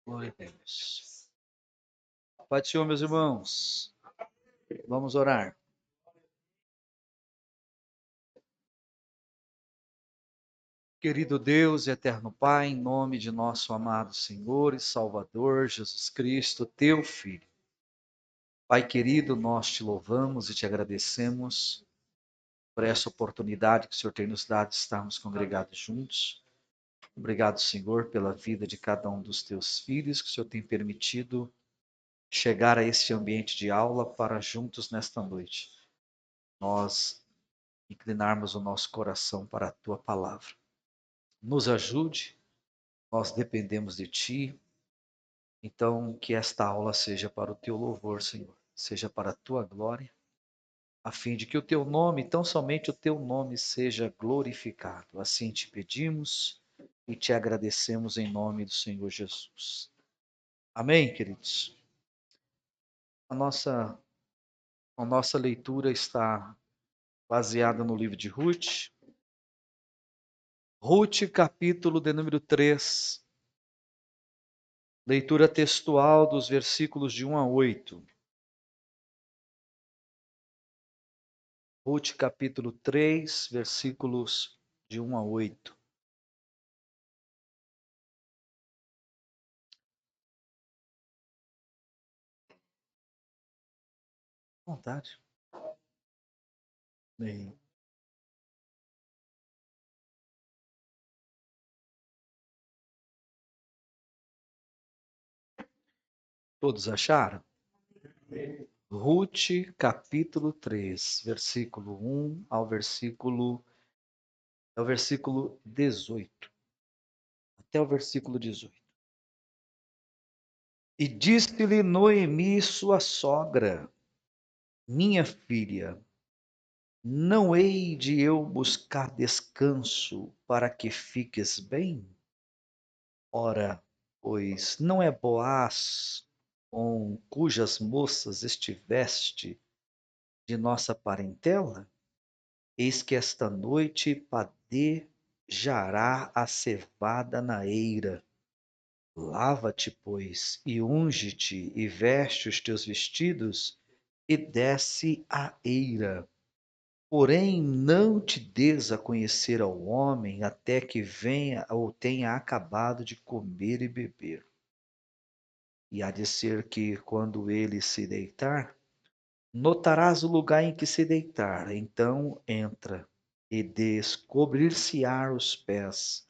Glória a Deus. Pai do Senhor, meus irmãos, vamos orar. Querido Deus e eterno Pai, em nome de nosso amado Senhor e Salvador Jesus Cristo, teu Filho. Pai querido, nós te louvamos e te agradecemos por essa oportunidade que o Senhor tem nos dado de estarmos congregados juntos. Obrigado, Senhor, pela vida de cada um dos teus filhos que o Senhor tem permitido chegar a este ambiente de aula para juntos nesta noite. Nós inclinarmos o nosso coração para a tua palavra. Nos ajude, nós dependemos de ti. Então, que esta aula seja para o teu louvor, Senhor, seja para a tua glória, a fim de que o teu nome, tão somente o teu nome, seja glorificado. Assim te pedimos e te agradecemos em nome do Senhor Jesus. Amém, queridos? A nossa leitura está baseada no livro de Ruth. Ruth, capítulo de número 3. Leitura textual dos versículos de 1 a 8. Ruth, capítulo 3, versículos de 1 a 8. Vontade. Bem. Todos acharam? Ruth, capítulo 3, versículo 1 ao versículo 18. Até o versículo 18. E disse-lhe Noemi, sua sogra: Minha filha, não hei de eu buscar descanso para que fiques bem? Ora, pois não é Boaz, com cujas moças estiveste de nossa parentela? Eis que esta noite padejará a cevada na eira. Lava-te, pois, e unge-te, e veste os teus vestidos, e desce à eira. Porém, não te des a conhecer ao homem até que venha ou tenha acabado de comer e beber. E há de ser que, quando ele se deitar, notarás o lugar em que se deitar. Então entra, e descobrir-se-á os pés,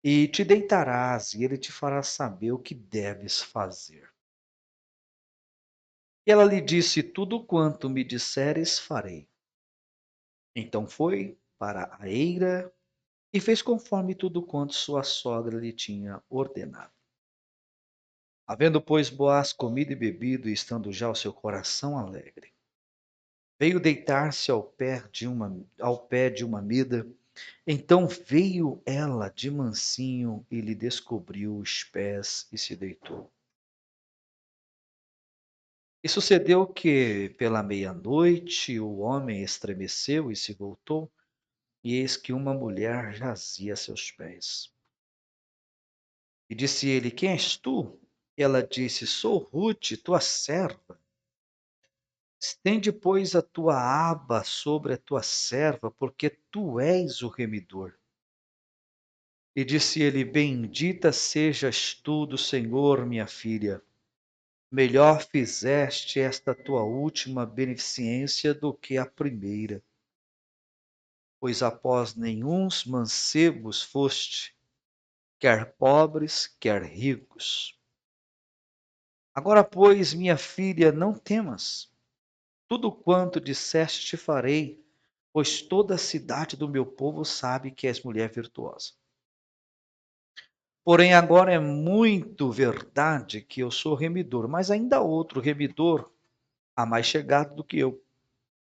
e te deitarás, e ele te fará saber o que deves fazer. E ela lhe disse: Tudo quanto me disseres, farei. Então foi para a eira e fez conforme tudo quanto sua sogra lhe tinha ordenado. Havendo, pois, Boaz comido e bebido, e estando já o seu coração alegre, veio deitar-se ao pé de uma mida. Então veio ela de mansinho e lhe descobriu os pés e se deitou. E sucedeu que, pela meia-noite, o homem estremeceu e se voltou, e eis que uma mulher jazia a seus pés. E disse ele: Quem és tu? Ela disse: Sou Ruth, tua serva. Estende, pois, a tua aba sobre a tua serva, porque tu és o remidor. E disse ele: Bendita sejas tu do Senhor, minha filha. Melhor fizeste esta tua última beneficência do que a primeira. Pois após nenhuns mancebos foste, quer pobres, quer ricos. Agora, pois, minha filha, não temas. Tudo quanto disseste te farei, pois toda a cidade do meu povo sabe que és mulher virtuosa. Porém, agora é muito verdade que eu sou remidor, mas ainda há outro remidor, há mais chegado do que eu.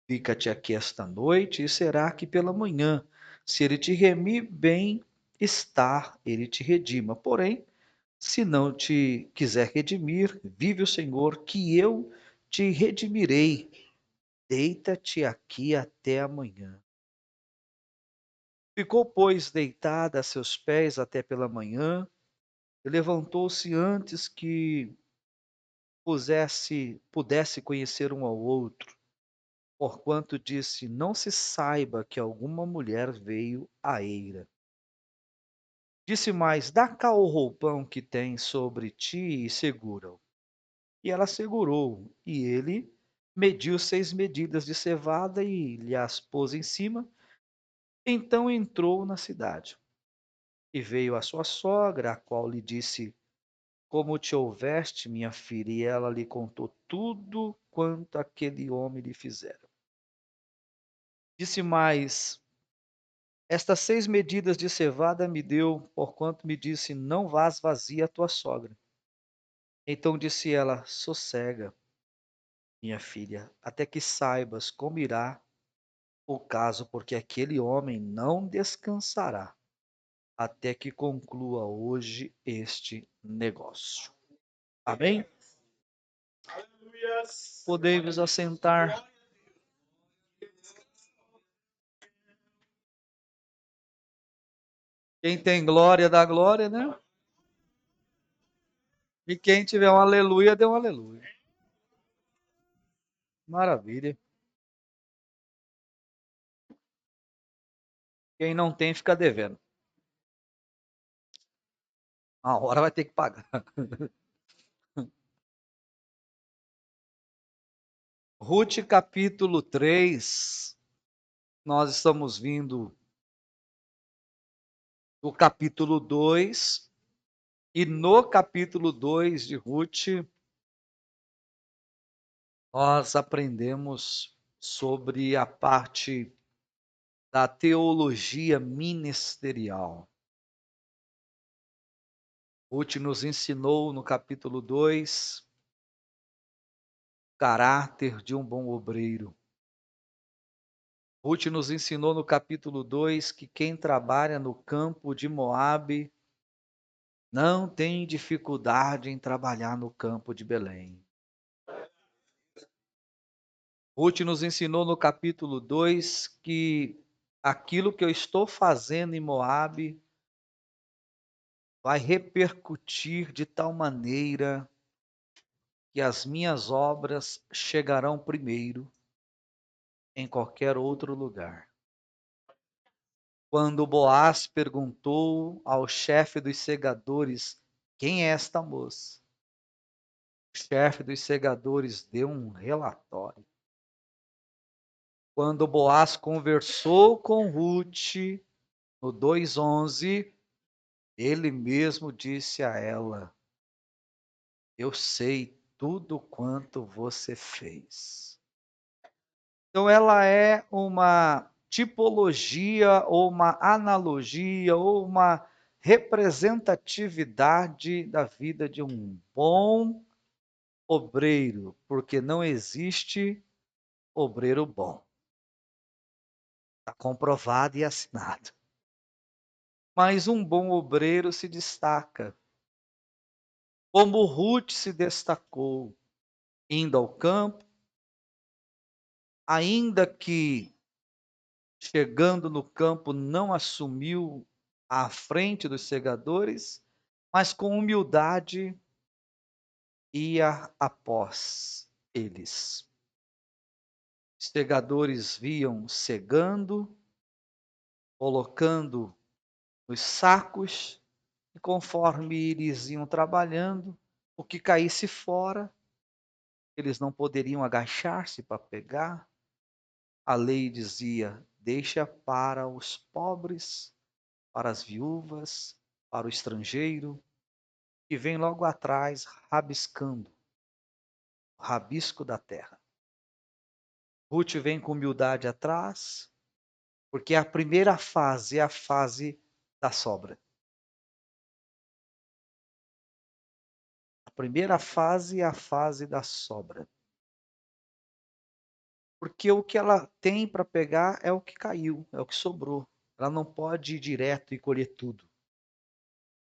Fica-te aqui esta noite, e será que pela manhã, se ele te remir bem estar, ele te redima. Porém, se não te quiser redimir, vive o Senhor, que eu te redimirei. Deita-te aqui até amanhã. Ficou, pois, deitada a seus pés até pela manhã, E levantou-se antes que pudesse conhecer um ao outro, porquanto disse: Não se saiba que alguma mulher veio à eira. Disse mais: Dá cá o roupão que tem sobre ti e segura-o. E ela segurou, e ele mediu 6 medidas de cevada e lhe as pôs em cima. Então entrou na cidade. E veio a sua sogra, a qual lhe disse: Como te houveste, minha filha? E ela lhe contou tudo quanto aquele homem lhe fizera. Disse mais: Estas 6 medidas de cevada me deu, porquanto me disse: Não vás vazia a tua sogra. Então disse ela: Sossega, minha filha, até que saibas como irá o caso, porque aquele homem não descansará até que conclua hoje este negócio. Amém? Podemos assentar. Quem tem glória, dá glória, né? E quem tiver um aleluia, dê um aleluia. Maravilha. Quem não tem, fica devendo. A hora vai ter que pagar. Ruth capítulo 3. Nós estamos vindo do capítulo 2. E no capítulo 2 de Ruth, nós aprendemos sobre a parte da teologia ministerial. Ruth nos ensinou no capítulo 2 o caráter de um bom obreiro. Ruth nos ensinou no capítulo 2 que quem trabalha no campo de Moabe não tem dificuldade em trabalhar no campo de Belém. Ruth nos ensinou no capítulo 2 que aquilo que eu estou fazendo em Moabe vai repercutir de tal maneira que as minhas obras chegarão primeiro em qualquer outro lugar. Quando Boaz perguntou ao chefe dos segadores: Quem é esta moça? O chefe dos segadores deu um relatório. Quando Boaz conversou com Ruth, no 2:11, ele mesmo disse a ela: Eu sei tudo quanto você fez. Então, ela é uma tipologia, ou uma analogia, ou uma representatividade da vida de um bom obreiro, porque não existe obreiro bom. Está comprovado e assinado. Mas um bom obreiro se destaca, como Ruth se destacou, indo ao campo, ainda que chegando no campo não assumiu à frente dos segadores, mas com humildade ia após eles. Os segadores viam cegando, colocando os sacos, e conforme eles iam trabalhando, o que caísse fora, eles não poderiam agachar-se para pegar. A lei dizia: deixa para os pobres, para as viúvas, para o estrangeiro, que vem logo atrás rabiscando o rabisco da terra. Ruth vem com humildade atrás, porque a primeira fase é a fase da sobra. A primeira fase é a fase da sobra. Porque o que ela tem para pegar é o que caiu, é o que sobrou. Ela não pode ir direto e colher tudo.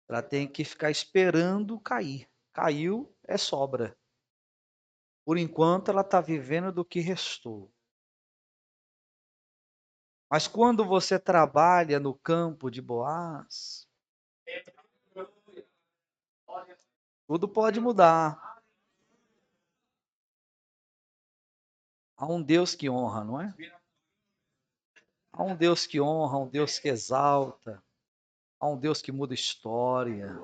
Ela tem que ficar esperando cair. Caiu, é sobra. Por enquanto, ela está vivendo do que restou. Mas quando você trabalha no campo de Boaz, Tudo pode mudar. Há um Deus que honra, não é? Há um Deus que honra, há um Deus que exalta, há um Deus que muda história.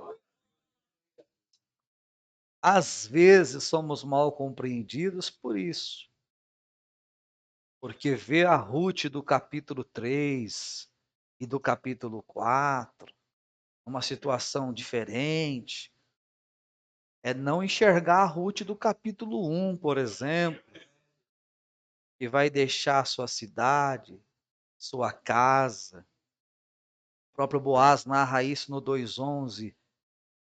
Às vezes somos mal compreendidos por isso, porque vê a Ruth do capítulo 3 e do capítulo 4, uma situação diferente, é não enxergar a Ruth do capítulo 1, por exemplo, que vai deixar sua cidade, sua casa. O próprio Boaz narra isso no 2:11.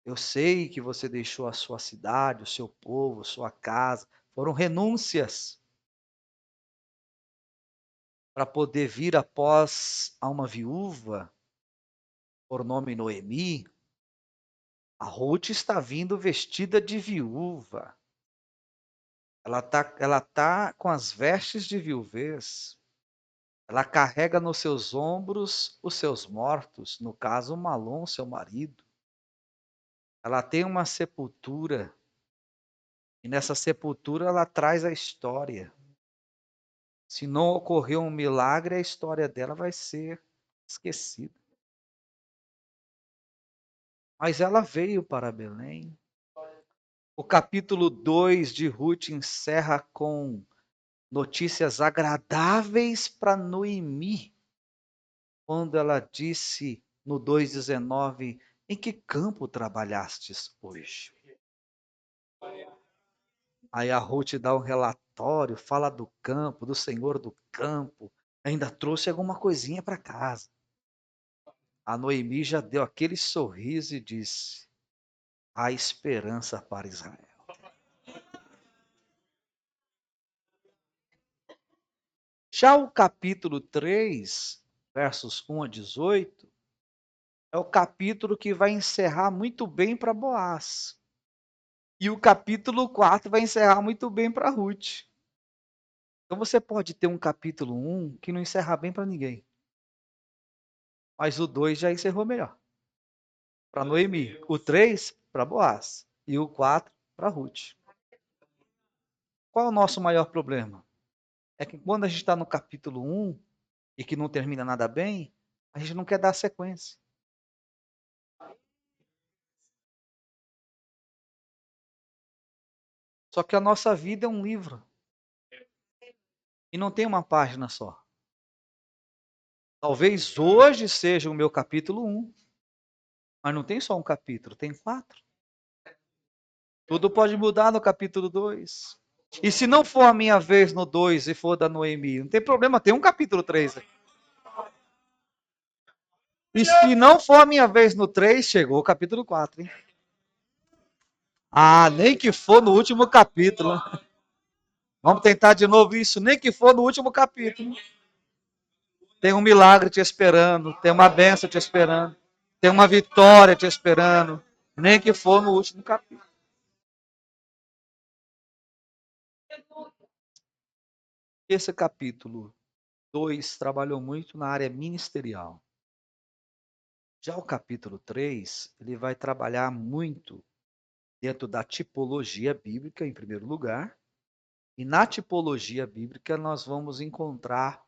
Eu sei que você deixou a sua cidade, o seu povo, sua casa. Foram renúncias para poder vir após a uma viúva, por nome Noemi. A Ruth está vindo vestida de viúva. Ela tá com as vestes de viuvez. Ela carrega nos seus ombros os seus mortos, no caso, Malom, seu marido. Ela tem uma sepultura, e nessa sepultura ela traz a história. Se não ocorreu um milagre, a história dela vai ser esquecida. Mas ela veio para Belém. O capítulo 2 de Ruth encerra com notícias agradáveis para Noemi, quando ela disse no 2:19: em que campo trabalhastes hoje? Aí a Ruth dá um relatório, fala do campo, do senhor do campo, ainda trouxe alguma coisinha para casa. A Noemi já deu aquele sorriso e disse: há esperança para Israel. Já o capítulo 3, versos 1 a 18, é o capítulo que vai encerrar muito bem para Boaz. E o capítulo 4 vai encerrar muito bem para Ruth. Então você pode ter um capítulo 1 que não encerra bem para ninguém. Mas o 2 já encerrou melhor. Para Noemi. O 3 para Boaz. E o 4 para Ruth. Qual é o nosso maior problema? É que quando a gente está no capítulo 1 e que não termina nada bem, a gente não quer dar sequência. Só que a nossa vida é um livro. E não tem uma página só. Talvez hoje seja o meu capítulo 1. Mas não tem só um capítulo, tem 4. Tudo pode mudar no capítulo 2. E se não for a minha vez no 2 e for da Noemi, não tem problema, tem um capítulo 3 aqui. E se não for a minha vez no 3, chegou o capítulo 4, hein? Ah, nem que for no último capítulo. Vamos tentar de novo isso, nem que for no último capítulo. Tem um milagre te esperando, tem uma bênção te esperando, tem uma vitória te esperando, nem que for no último capítulo. Esse capítulo 2 trabalhou muito na área ministerial. Já o capítulo 3, ele vai trabalhar muito dentro da tipologia bíblica, em primeiro lugar, e na tipologia bíblica nós vamos encontrar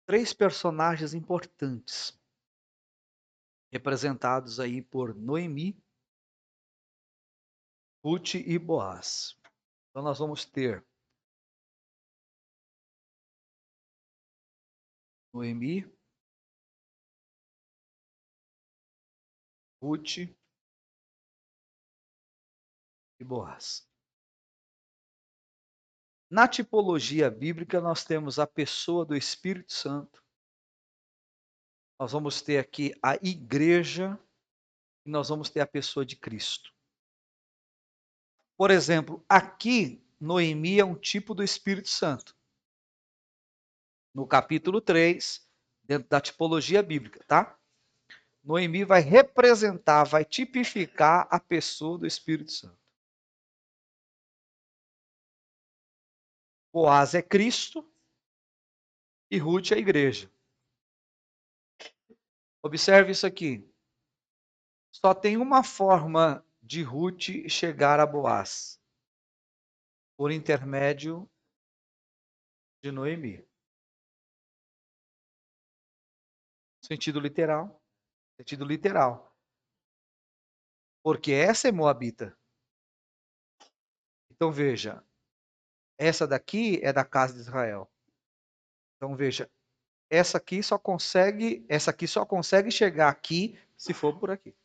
3 personagens importantes, representados aí por Noemi, Ruth e Boaz. Então nós vamos ter Noemi, Ruth e Boaz. Na tipologia bíblica nós temos a pessoa do Espírito Santo. Nós vamos ter aqui a igreja e nós vamos ter a pessoa de Cristo. Por exemplo, aqui Noemi é um tipo do Espírito Santo. No capítulo 3, dentro da tipologia bíblica, tá? Noemi vai representar, vai tipificar a pessoa do Espírito Santo. Boaz é Cristo e Ruth é a igreja. Observe isso aqui. Só tem uma forma de Ruth chegar a Boaz, por intermédio de Noemi. Sentido literal. Sentido literal. Porque essa é Moabita. Então veja, essa daqui é da casa de Israel. Então veja, essa aqui só consegue chegar aqui se for por aqui.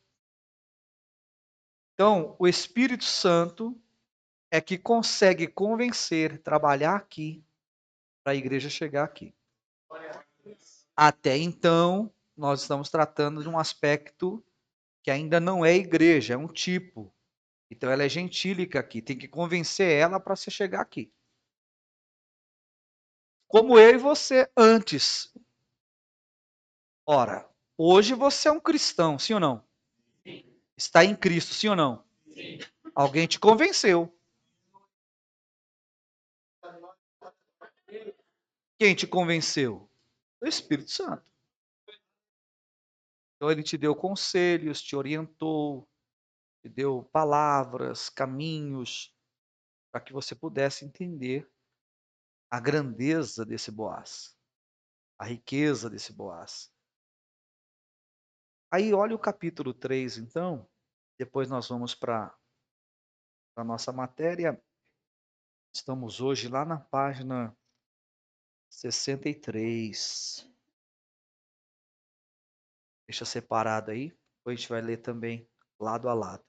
Então, o Espírito Santo é que consegue convencer, trabalhar aqui para a igreja chegar aqui. Até então, nós estamos tratando de um aspecto que ainda não é igreja, é um tipo. Então ela é gentílica aqui, tem que convencer ela para você chegar aqui. Como eu e você antes. Ora, hoje você é um cristão, sim ou não? Está em Cristo, sim ou não? Alguém te convenceu. Quem te convenceu? O Espírito Santo. Então ele te deu conselhos, te orientou, te deu palavras, caminhos, para que você pudesse entender a grandeza desse Boaz, a riqueza desse Boaz. Aí olha o capítulo 3, então, depois nós vamos para a nossa matéria. Estamos hoje lá na página 63. Deixa separado aí, depois a gente vai ler também lado a lado.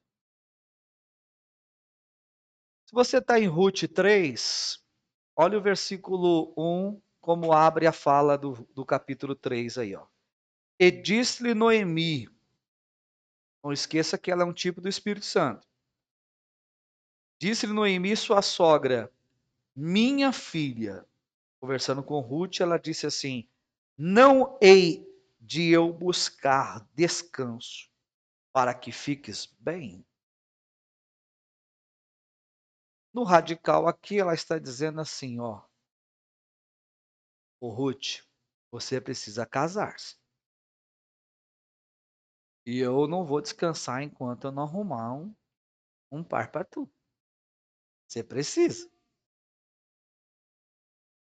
Se você está em Ruth 3, olha o versículo 1, como abre a fala do capítulo 3 aí, ó. E disse-lhe Noemi, não esqueça que ela é um tipo do Espírito Santo. Disse-lhe Noemi, sua sogra, minha filha, conversando com Ruth, ela disse assim, não hei de eu buscar descanso para que fiques bem? No radical aqui, ela está dizendo assim, ó, ô Ruth, você precisa casar-se. E eu não vou descansar enquanto eu não arrumar um par para tu. Você precisa.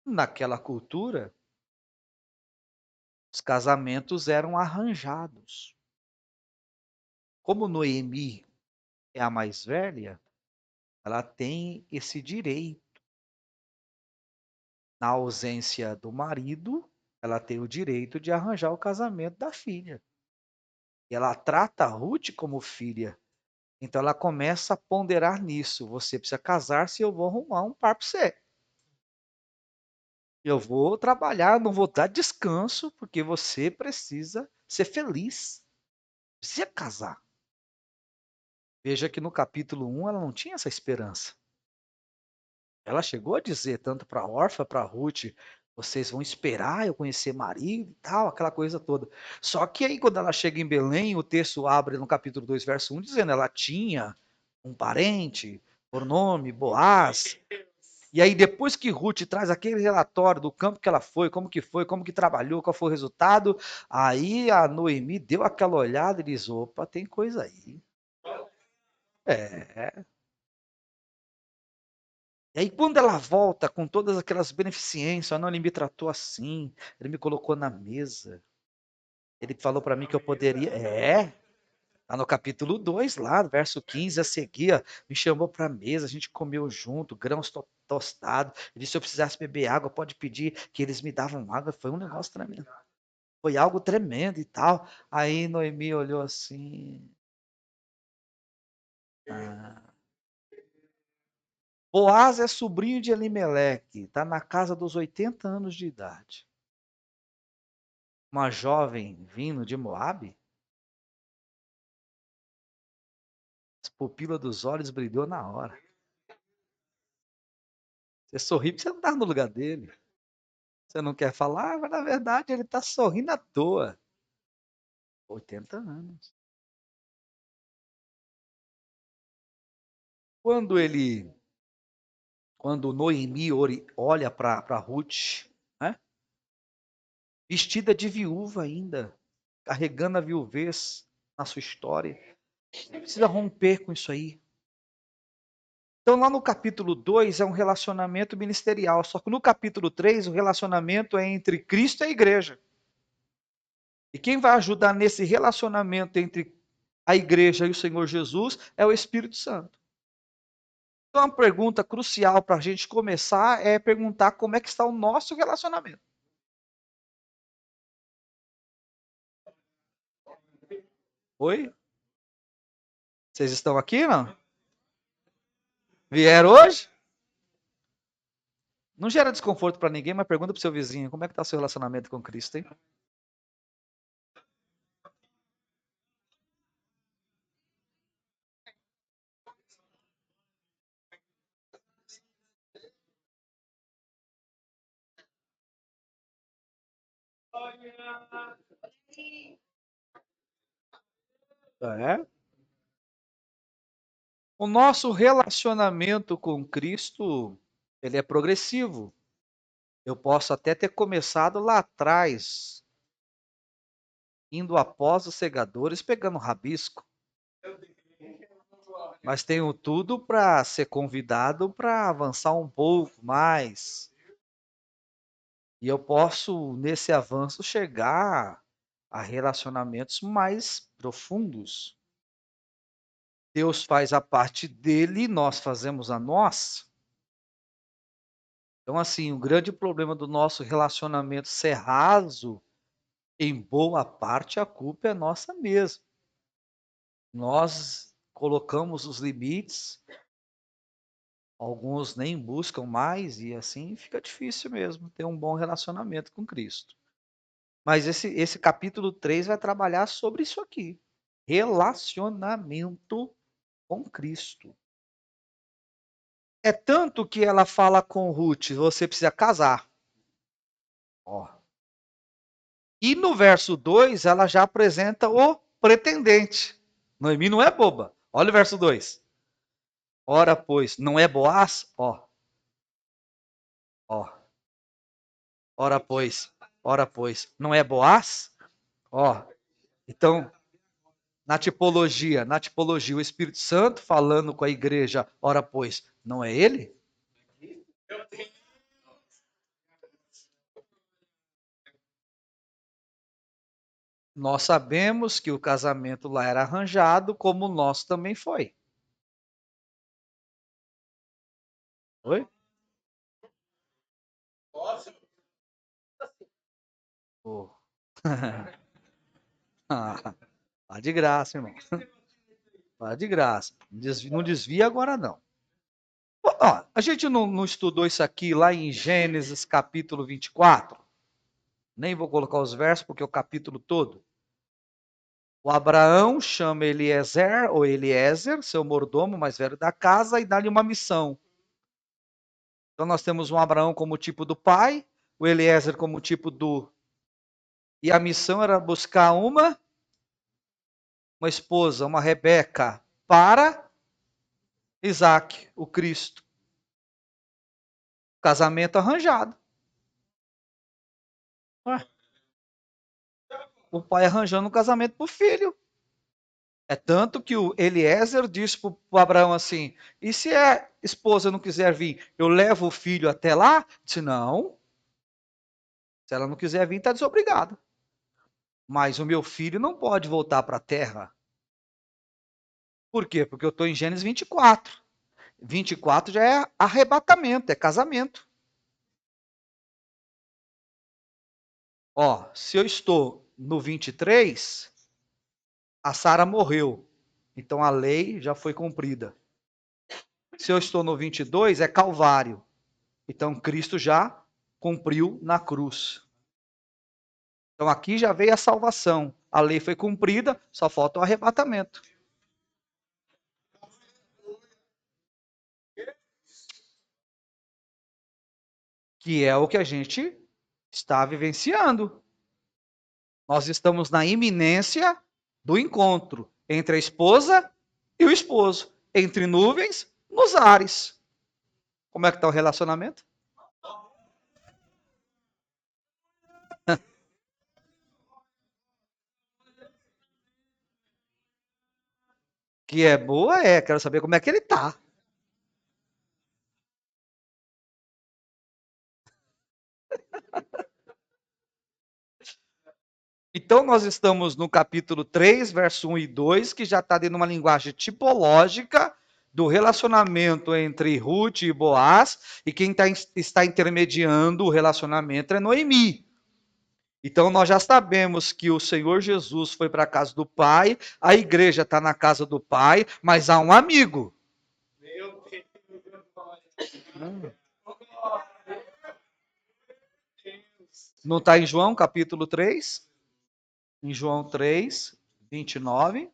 Naquela cultura, os casamentos eram arranjados. Como Noemi é a mais velha, ela tem esse direito. Na ausência do marido, ela tem o direito de arranjar o casamento da filha. E ela trata a Ruth como filha. Então ela começa a ponderar nisso. Você precisa casar-se, eu vou arrumar um par para você. Eu vou trabalhar, não vou dar descanso, porque você precisa ser feliz. Precisa casar. Veja que no capítulo 1 ela não tinha essa esperança. Ela chegou a dizer, tanto para Orfa, para Ruth, vocês vão esperar eu conhecer marido e tal, aquela coisa toda. Só que aí, quando ela chega em Belém, o texto abre no capítulo 2, verso 1, dizendo ela tinha um parente, por nome Boaz. E aí, depois que Ruth traz aquele relatório do campo que ela foi, como que trabalhou, qual foi o resultado, aí a Noemi deu aquela olhada e diz, opa, tem coisa aí. É. E aí, quando ela volta com todas aquelas beneficências, não, ele me tratou assim, ele me colocou na mesa, ele falou para mim que eu poderia. Tá no capítulo 2, lá, verso 15 a seguir, ó, me chamou para a mesa, a gente comeu junto, grãos tostados. Ele disse: se eu precisasse beber água, pode pedir, que eles me davam água. Foi um negócio tremendo. Foi algo tremendo e tal. Aí Noemi olhou assim. Ah. Boaz é sobrinho de Elimeleque, está na casa dos 80 anos de idade. Uma jovem vindo de Moabe, a pupila dos olhos brilhou na hora. Você sorriu porque você não estava no lugar dele. Você não quer falar, mas na verdade ele está sorrindo à toa. 80 anos. Quando ele, quando Noemi olha para Ruth, né, vestida de viúva ainda, carregando a viuvez na sua história, Você precisa romper com isso aí. Então, lá no capítulo 2 é um relacionamento ministerial, só que no capítulo 3 o relacionamento é entre Cristo e a igreja. E quem vai ajudar nesse relacionamento entre a igreja e o Senhor Jesus é o Espírito Santo. Então, uma pergunta crucial para a gente começar é perguntar como é que está o nosso relacionamento. Oi? Vocês estão aqui, não? Vieram hoje? Não gera desconforto para ninguém, mas pergunta para o seu vizinho, como é que está o seu relacionamento com Cristo, hein? É. O nosso relacionamento com Cristo, ele é progressivo. Eu posso até ter começado lá atrás, indo após os segadores, pegando rabisco. Mas tenho tudo para ser convidado para avançar um pouco mais. E eu posso, nesse avanço, chegar a relacionamentos mais profundos. Deus faz a parte dele e nós fazemos a nossa. Então, assim, o grande problema do nosso relacionamento ser raso, em boa parte, a culpa é nossa mesmo. Nós colocamos os limites, alguns nem buscam mais, e assim fica difícil mesmo ter um bom relacionamento com Cristo. Mas esse capítulo 3 vai trabalhar sobre isso aqui. Relacionamento com Cristo. É tanto que ela fala com Ruth, você precisa casar. Ó. E no verso 2, ela já apresenta o pretendente. Noemi não é boba. Olha o verso 2. Ora, pois, não é Boaz? Ó, ó. Ora, pois, não é Boaz? Ó. Então, na tipologia, o Espírito Santo falando com a igreja, ora, pois, não é ele? Nós sabemos que o casamento lá era arranjado, como o nosso também foi. Oi? Oh. Tá de graça, irmão. Tá de graça. Não desvia agora, não. Ó, a gente não estudou isso aqui lá em Gênesis capítulo 24? Nem vou colocar os versos, porque é o capítulo todo. O Abraão chama Eliezer, ou Eliezer, seu mordomo mais velho da casa, e dá-lhe uma missão. Então nós temos um Abraão como tipo do pai, o Eliezer como tipo do. E a missão era buscar uma esposa, uma Rebeca, para Isaac, o Cristo. Casamento arranjado. O pai arranjando um casamento para o filho. É tanto que o Eliezer disse para o Abraão assim: e se a esposa não quiser vir, eu levo o filho até lá? Disse: não, se ela não quiser vir, está desobrigada. Mas o meu filho não pode voltar para a terra. Por quê? Porque eu estou em Gênesis 24. 24 já é arrebatamento, é casamento. Ó, se eu estou no 23, a Sara morreu. Então a lei já foi cumprida. Se eu estou no 22, é Calvário. Então Cristo já cumpriu na cruz. Então aqui já veio a salvação. A lei foi cumprida, só falta o arrebatamento. Que é o que a gente está vivenciando. Nós estamos na iminência do encontro entre a esposa e o esposo, entre nuvens, nos ares. Como é que está o relacionamento? Que é boa, é. Quero saber como é que ele tá. Então, nós estamos no capítulo 3, verso 1 e 2, que já está dentro de uma linguagem tipológica do relacionamento entre Ruth e Boaz, e quem está intermediando o relacionamento é Noemi. Então, nós já sabemos que o Senhor Jesus foi para a casa do Pai, a igreja está na casa do Pai, mas há um amigo. Não está em João, capítulo 3? Em João 3, 29.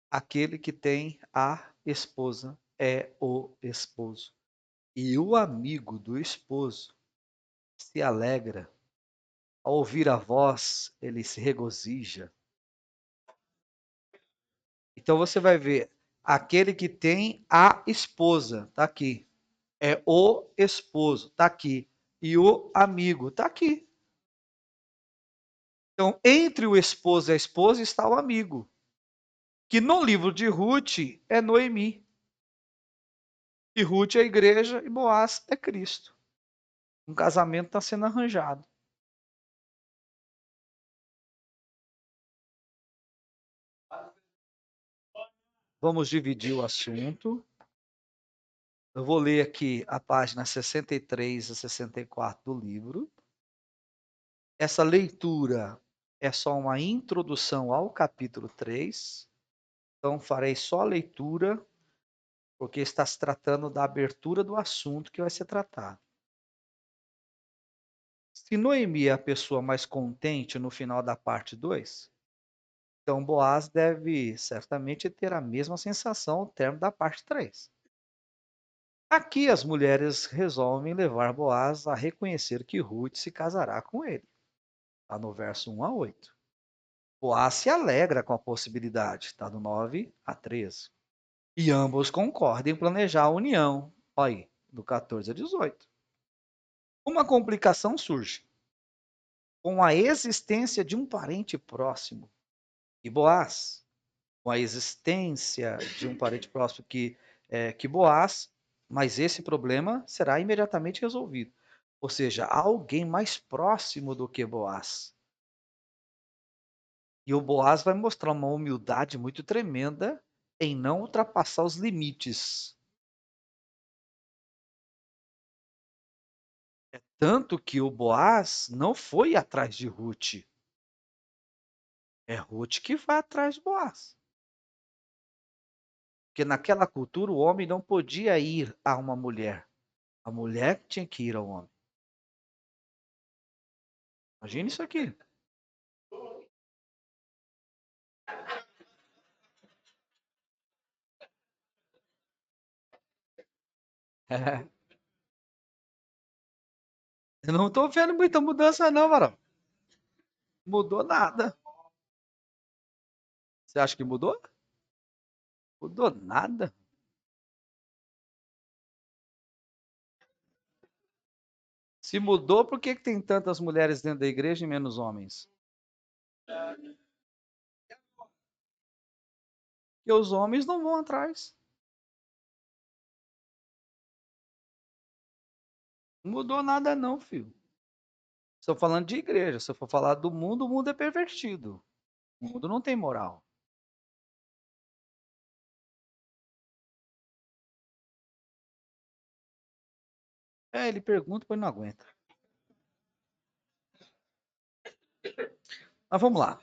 Aquele que tem a esposa é o esposo. E o amigo do esposo se alegra. Ao ouvir a voz, ele se regozija. Então você vai ver, aquele que tem a esposa, está aqui. É o esposo, está aqui. E o amigo, está aqui. Então, entre o esposo e a esposa está o amigo, que no livro de Ruth é Noemi. E Ruth é a igreja e Boaz é Cristo. Um casamento está sendo arranjado. Vamos dividir o assunto. Eu vou ler aqui a página 63 a 64 do livro. Essa leitura é só uma introdução ao capítulo 3. Então, farei só a leitura, porque está se tratando da abertura do assunto que vai ser tratado. Se Noemi é a pessoa mais contente no final da parte 2, então Boaz deve certamente ter a mesma sensação ao término da parte 3. Aqui as mulheres resolvem levar Boaz a reconhecer que Ruth se casará com ele. Está no verso 1 a 8. Boaz se alegra com a possibilidade. Está do 9 a 13. E ambos concordam em planejar a união. Olha aí, do 14 a 18. Uma complicação surge com a existência de um parente próximo. E Boaz, com a existência de um parente próximo que Boaz, mas esse problema será imediatamente resolvido. Ou seja, alguém mais próximo do que Boaz. E o Boaz vai mostrar uma humildade muito tremenda em não ultrapassar os limites. Tanto que o Boaz não foi atrás de Ruth. É Ruth que vai atrás de Boaz. Porque naquela cultura o homem não podia ir a uma mulher. A mulher tinha que ir ao homem. Imagina isso aqui. É. Eu não estou vendo muita mudança não, Varão. Mudou nada. Você acha que mudou? Mudou nada. Se mudou, por que tem tantas mulheres dentro da igreja e menos homens? Porque os homens não vão atrás. Não mudou nada não, filho. Estou falando de igreja. Se eu for falar do mundo, o mundo é pervertido. O mundo não tem moral. É, ele pergunta, pois não aguenta. Mas vamos lá.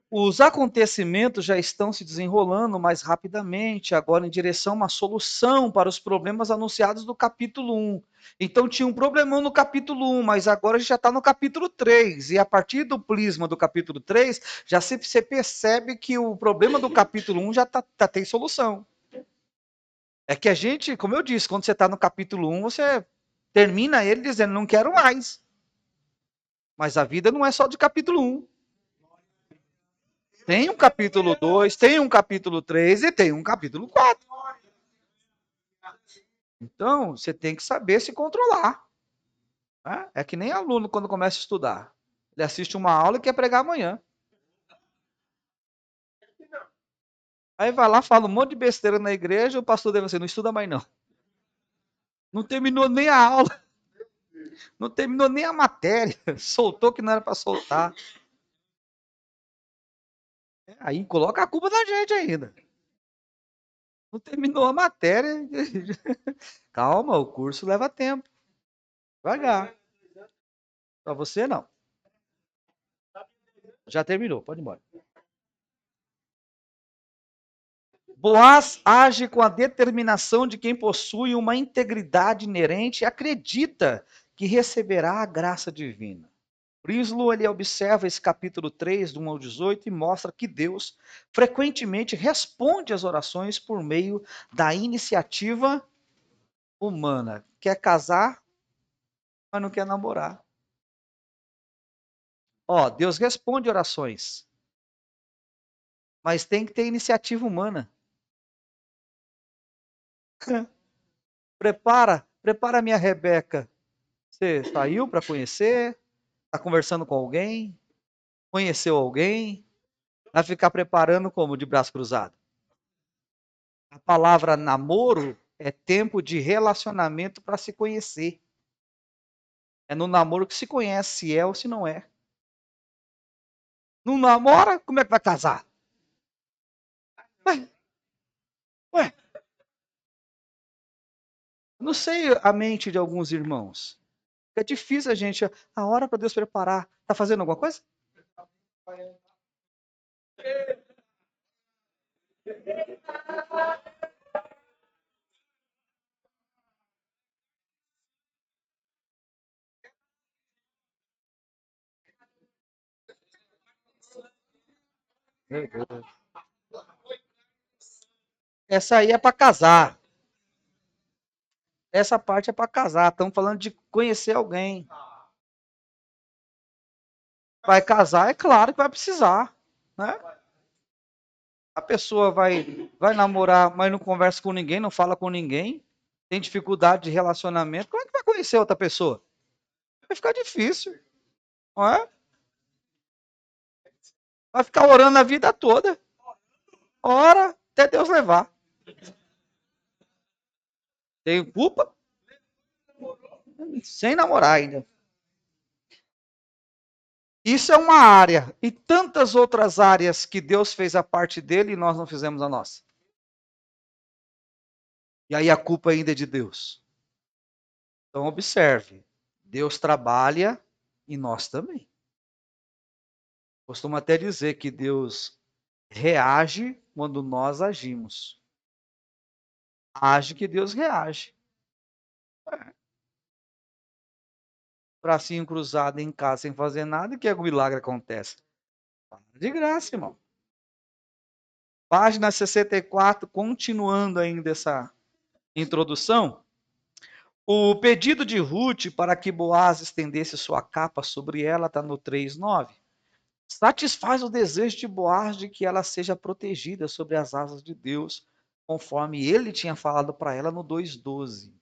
Os acontecimentos já estão se desenrolando mais rapidamente, agora em direção a uma solução para os problemas anunciados do capítulo 1. Então tinha um problemão no capítulo 1, mas agora a gente já está no capítulo 3. E a partir do prisma do capítulo 3, já você percebe que o problema do capítulo 1 já tem solução. É que a gente, como eu disse, quando você está no capítulo 1, você termina ele dizendo, não quero mais. Mas a vida não é só de capítulo 1. Tem um capítulo 2, tem um capítulo 3 e tem um capítulo 4. Então, você tem que saber se controlar. Né? É que nem aluno quando começa a estudar. Ele assiste uma aula e quer pregar amanhã. Aí vai lá, fala um monte de besteira na igreja, o pastor deve assim, não estuda mais não. Não terminou nem a aula, não terminou nem a matéria, soltou que não era para soltar. Aí coloca a culpa na gente ainda. Não terminou a matéria. Calma, o curso leva tempo. Devagar. Para você, não. Já terminou, pode ir embora. Boaz age com a determinação de quem possui uma integridade inerente e acredita que receberá a graça divina. Prislo ele observa esse capítulo 3, do 1 ao 18, e mostra que Deus frequentemente responde às orações por meio da iniciativa humana. Quer casar, mas não quer namorar. Ó, Deus responde orações, mas tem que ter iniciativa humana. Prepara minha Rebeca. Você saiu para conhecer? Está conversando com alguém? Conheceu alguém? Vai ficar preparando como de braço cruzado? A palavra namoro é tempo de relacionamento para se conhecer. É no namoro que se conhece se é ou se não é. Não namora, como é que vai casar? Ué, ué, não sei a mente de alguns irmãos. É difícil a gente, a hora para Deus preparar. Tá fazendo alguma coisa? Essa aí é para casar. Essa parte é para casar. Estamos falando de conhecer alguém. Vai casar, é claro que vai precisar, né? A pessoa vai namorar, mas não conversa com ninguém, não fala com ninguém, tem dificuldade de relacionamento. Como é que vai conhecer outra pessoa? Vai ficar difícil, não é? Vai ficar orando a vida toda. Ora até Deus levar. Tem culpa? Sem namorar ainda. Isso é uma área. E tantas outras áreas que Deus fez a parte dele e nós não fizemos a nossa. E aí a culpa ainda é de Deus. Então observe. Deus trabalha e nós também. Costumo até dizer que Deus reage quando nós agimos. Age que Deus reage. Bracinho cruzado em casa sem fazer nada, que o milagre acontece. De graça, irmão. Página 64, continuando ainda essa introdução. O pedido de Ruth para que Boaz estendesse sua capa sobre ela está no 3:9. Satisfaz o desejo de Boaz de que ela seja protegida sobre as asas de Deus, conforme ele tinha falado para ela no 2:12.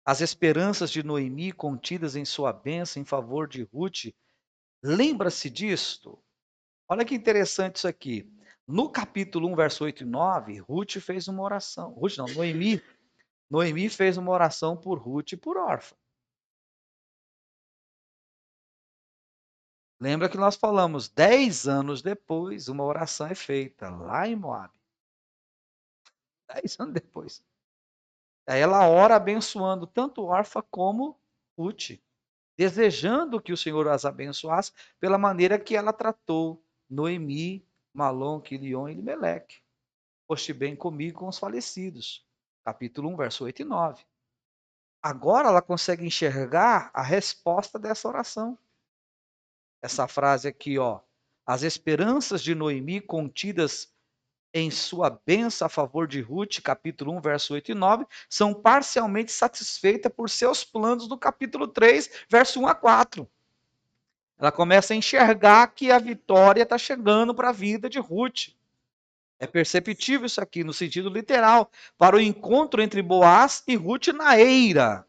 As esperanças de Noemi contidas em sua bênção em favor de Ruth, lembra-se disto? Olha que interessante isso aqui. No capítulo 1, verso 8 e 9, Ruth fez uma oração. Ruth não, Noemi fez uma oração por Ruth e por Orfa. Lembra que nós falamos, 10 anos depois, uma oração é feita lá em Moab. 10 anos depois. Aí ela ora abençoando tanto Orfa como Ruth, desejando que o Senhor as abençoasse pela maneira que ela tratou Noemi, Malom, Quilion e Elimeleque. Foste bem comigo com os falecidos. Capítulo 1, verso 8 e 9. Agora ela consegue enxergar a resposta dessa oração. Essa frase aqui, ó. As esperanças de Noemi contidas em sua bênção a favor de Ruth, capítulo 1, verso 8 e 9, são parcialmente satisfeitas por seus planos do capítulo 3, verso 1 a 4. Ela começa a enxergar que a vitória está chegando para a vida de Ruth. É perceptível isso aqui, no sentido literal, para o encontro entre Boaz e Ruth na eira.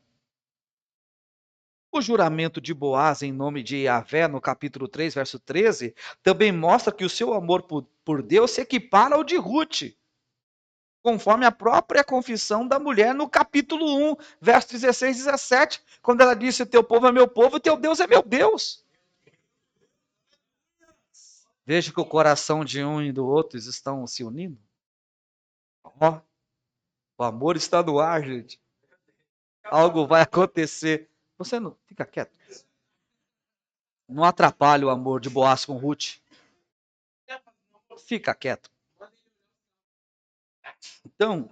O juramento de Boaz em nome de Yahvé, no capítulo 3, verso 13, também mostra que o seu amor por Deus se equipara ao de Ruth, conforme a própria confissão da mulher no capítulo 1, verso 16 e 17, quando ela disse: teu povo é meu povo, teu Deus é meu Deus. Veja que o coração de um e do outro estão se unindo. Oh, o amor está no ar, gente. Algo vai acontecer. Você não fica quieto. Não atrapalhe o amor de Boaz com Ruth. Fica quieto. Então,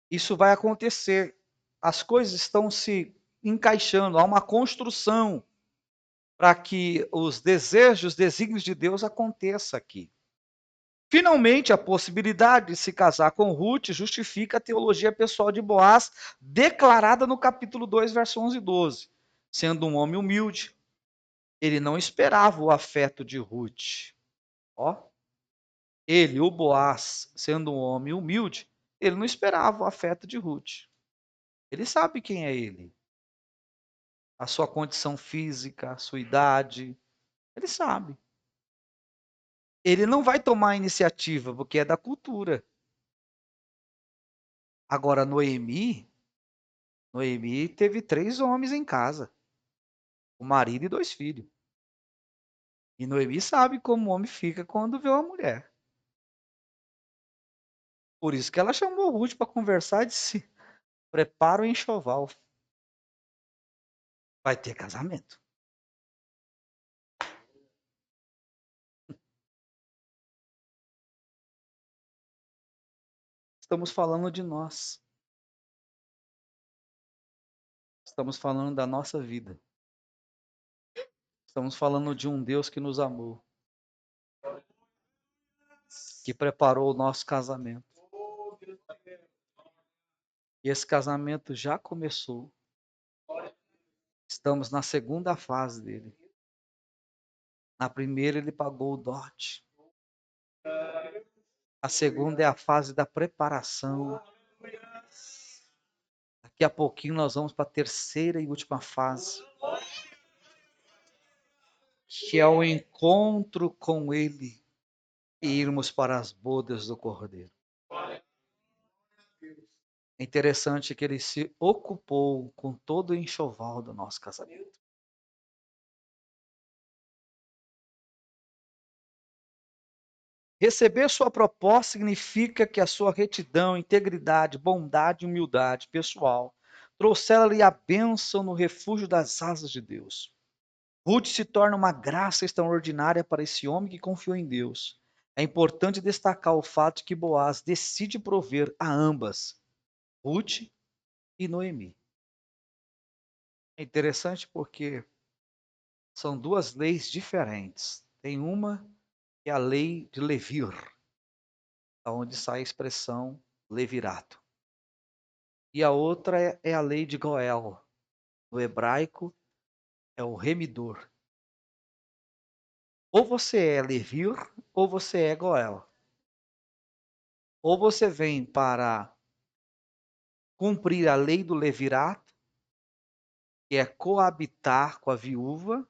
isso vai acontecer. As coisas estão se encaixando, há uma construção para que os desejos, os desígnios de Deus aconteça aqui. Finalmente, a possibilidade de se casar com Ruth justifica a teologia pessoal de Boaz, declarada no capítulo 2, verso 11 e 12. Sendo um homem humilde, ele não esperava o afeto de Ruth. Ó, ele, o Boaz, sendo um homem humilde, ele não esperava o afeto de Ruth. Ele sabe quem é ele, a sua condição física, a sua idade, ele sabe. Ele não vai tomar a iniciativa, porque é da cultura. Agora, Noemi teve 3 homens em casa, o marido e 2 filhos. E Noemi sabe como o homem fica quando vê uma mulher. Por isso que ela chamou Ruth para conversar e disse: prepara o enxoval. Vai ter casamento. Estamos falando de nós. Estamos falando da nossa vida. Estamos falando de um Deus que nos amou, que preparou o nosso casamento. E esse casamento já começou. Estamos na segunda fase dele. Na primeira, ele pagou o dote. A segunda é a fase da preparação. Daqui a pouquinho nós vamos para a terceira e última fase, que é o encontro com ele e irmos para as bodas do Cordeiro. É interessante que ele se ocupou com todo o enxoval do nosso casamento. Receber sua proposta significa que a sua retidão, integridade, bondade e humildade pessoal trouxeram-lhe a bênção no refúgio das asas de Deus. Ruth se torna uma graça extraordinária para esse homem que confiou em Deus. É importante destacar o fato de que Boaz decide prover a ambas, Ruth e Noemi. É interessante porque são 2 leis diferentes. Tem uma que é a lei de Levir, onde sai a expressão levirato. E a outra é a lei de Goel. No hebraico, é o remidor. Ou você é Levir, ou você é Goel. Ou você vem para cumprir a lei do levirato, que é coabitar com a viúva,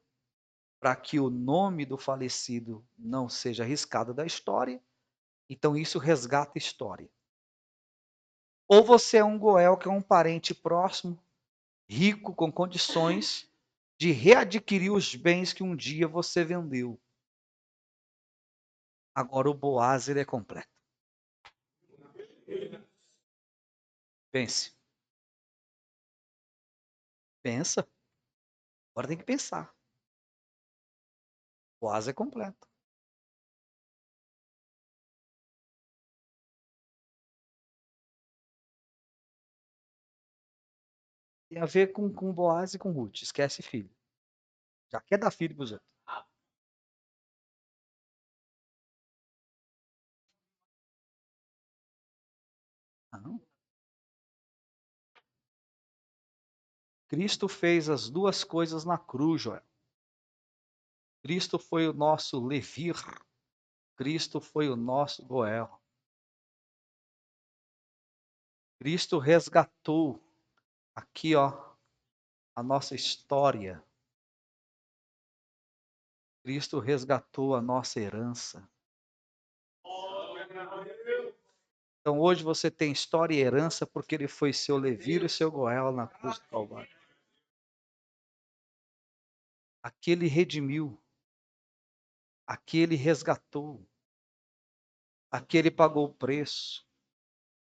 para que o nome do falecido não seja riscado da história. Então isso resgata a história. Ou você é um Goel, que é um parente próximo, rico, com condições de readquirir os bens que um dia você vendeu. Agora o Boaz, ele é completo. Pense. Pensa. Agora tem que pensar. O Boaz é completo. Tem a ver com Boaz e com Ruth. Esquece filho. Já quer dar filho para os outros. Não. Cristo fez as 2 coisas na cruz, Joel. Cristo foi o nosso Levir. Cristo foi o nosso Goel. Cristo resgatou aqui, ó, a nossa história. Cristo resgatou a nossa herança. Então hoje você tem história e herança porque ele foi seu leviro e seu goel na cruz do Calvário. Aquele redimiu, aquele resgatou, aquele pagou o preço,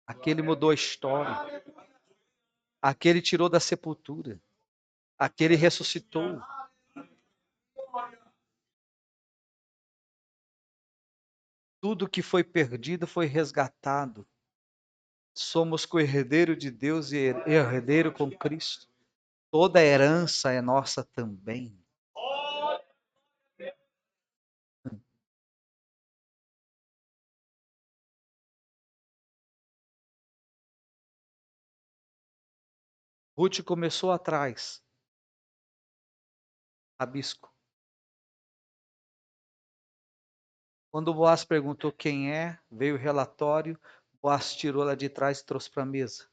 aquele mudou a história, aquele tirou da sepultura, aquele ressuscitou. Tudo que foi perdido foi resgatado. Somos co-herdeiro de Deus e herdeiro com Cristo. Toda a herança é nossa também. Ruth começou atrás, rabisco. Quando Boaz perguntou quem é, veio o relatório, Boaz tirou ela de trás e trouxe para a mesa.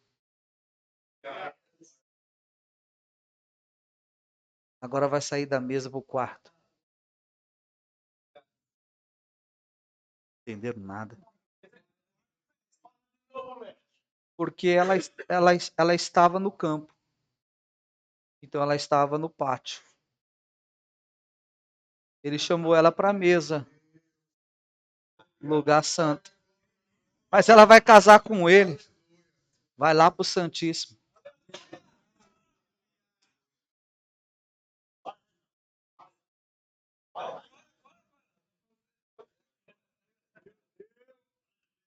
Agora vai sair da mesa para o quarto. Entenderam nada. Porque ela estava no campo. Então ela estava no pátio. Ele chamou ela para a mesa, lugar santo. Mas ela vai casar com ele. Vai lá para o Santíssimo.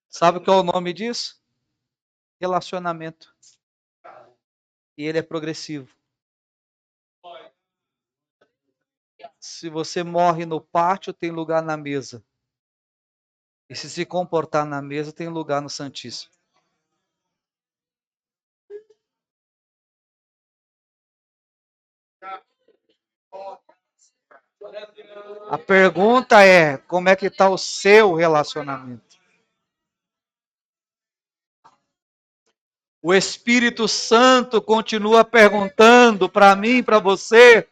Sabe o que é o nome disso? Relacionamento. E ele é progressivo. Se você morre no pátio, tem lugar na mesa. E se comportar na mesa, tem lugar no Santíssimo. A pergunta é, como é que está o seu relacionamento? O Espírito Santo continua perguntando para mim, para você,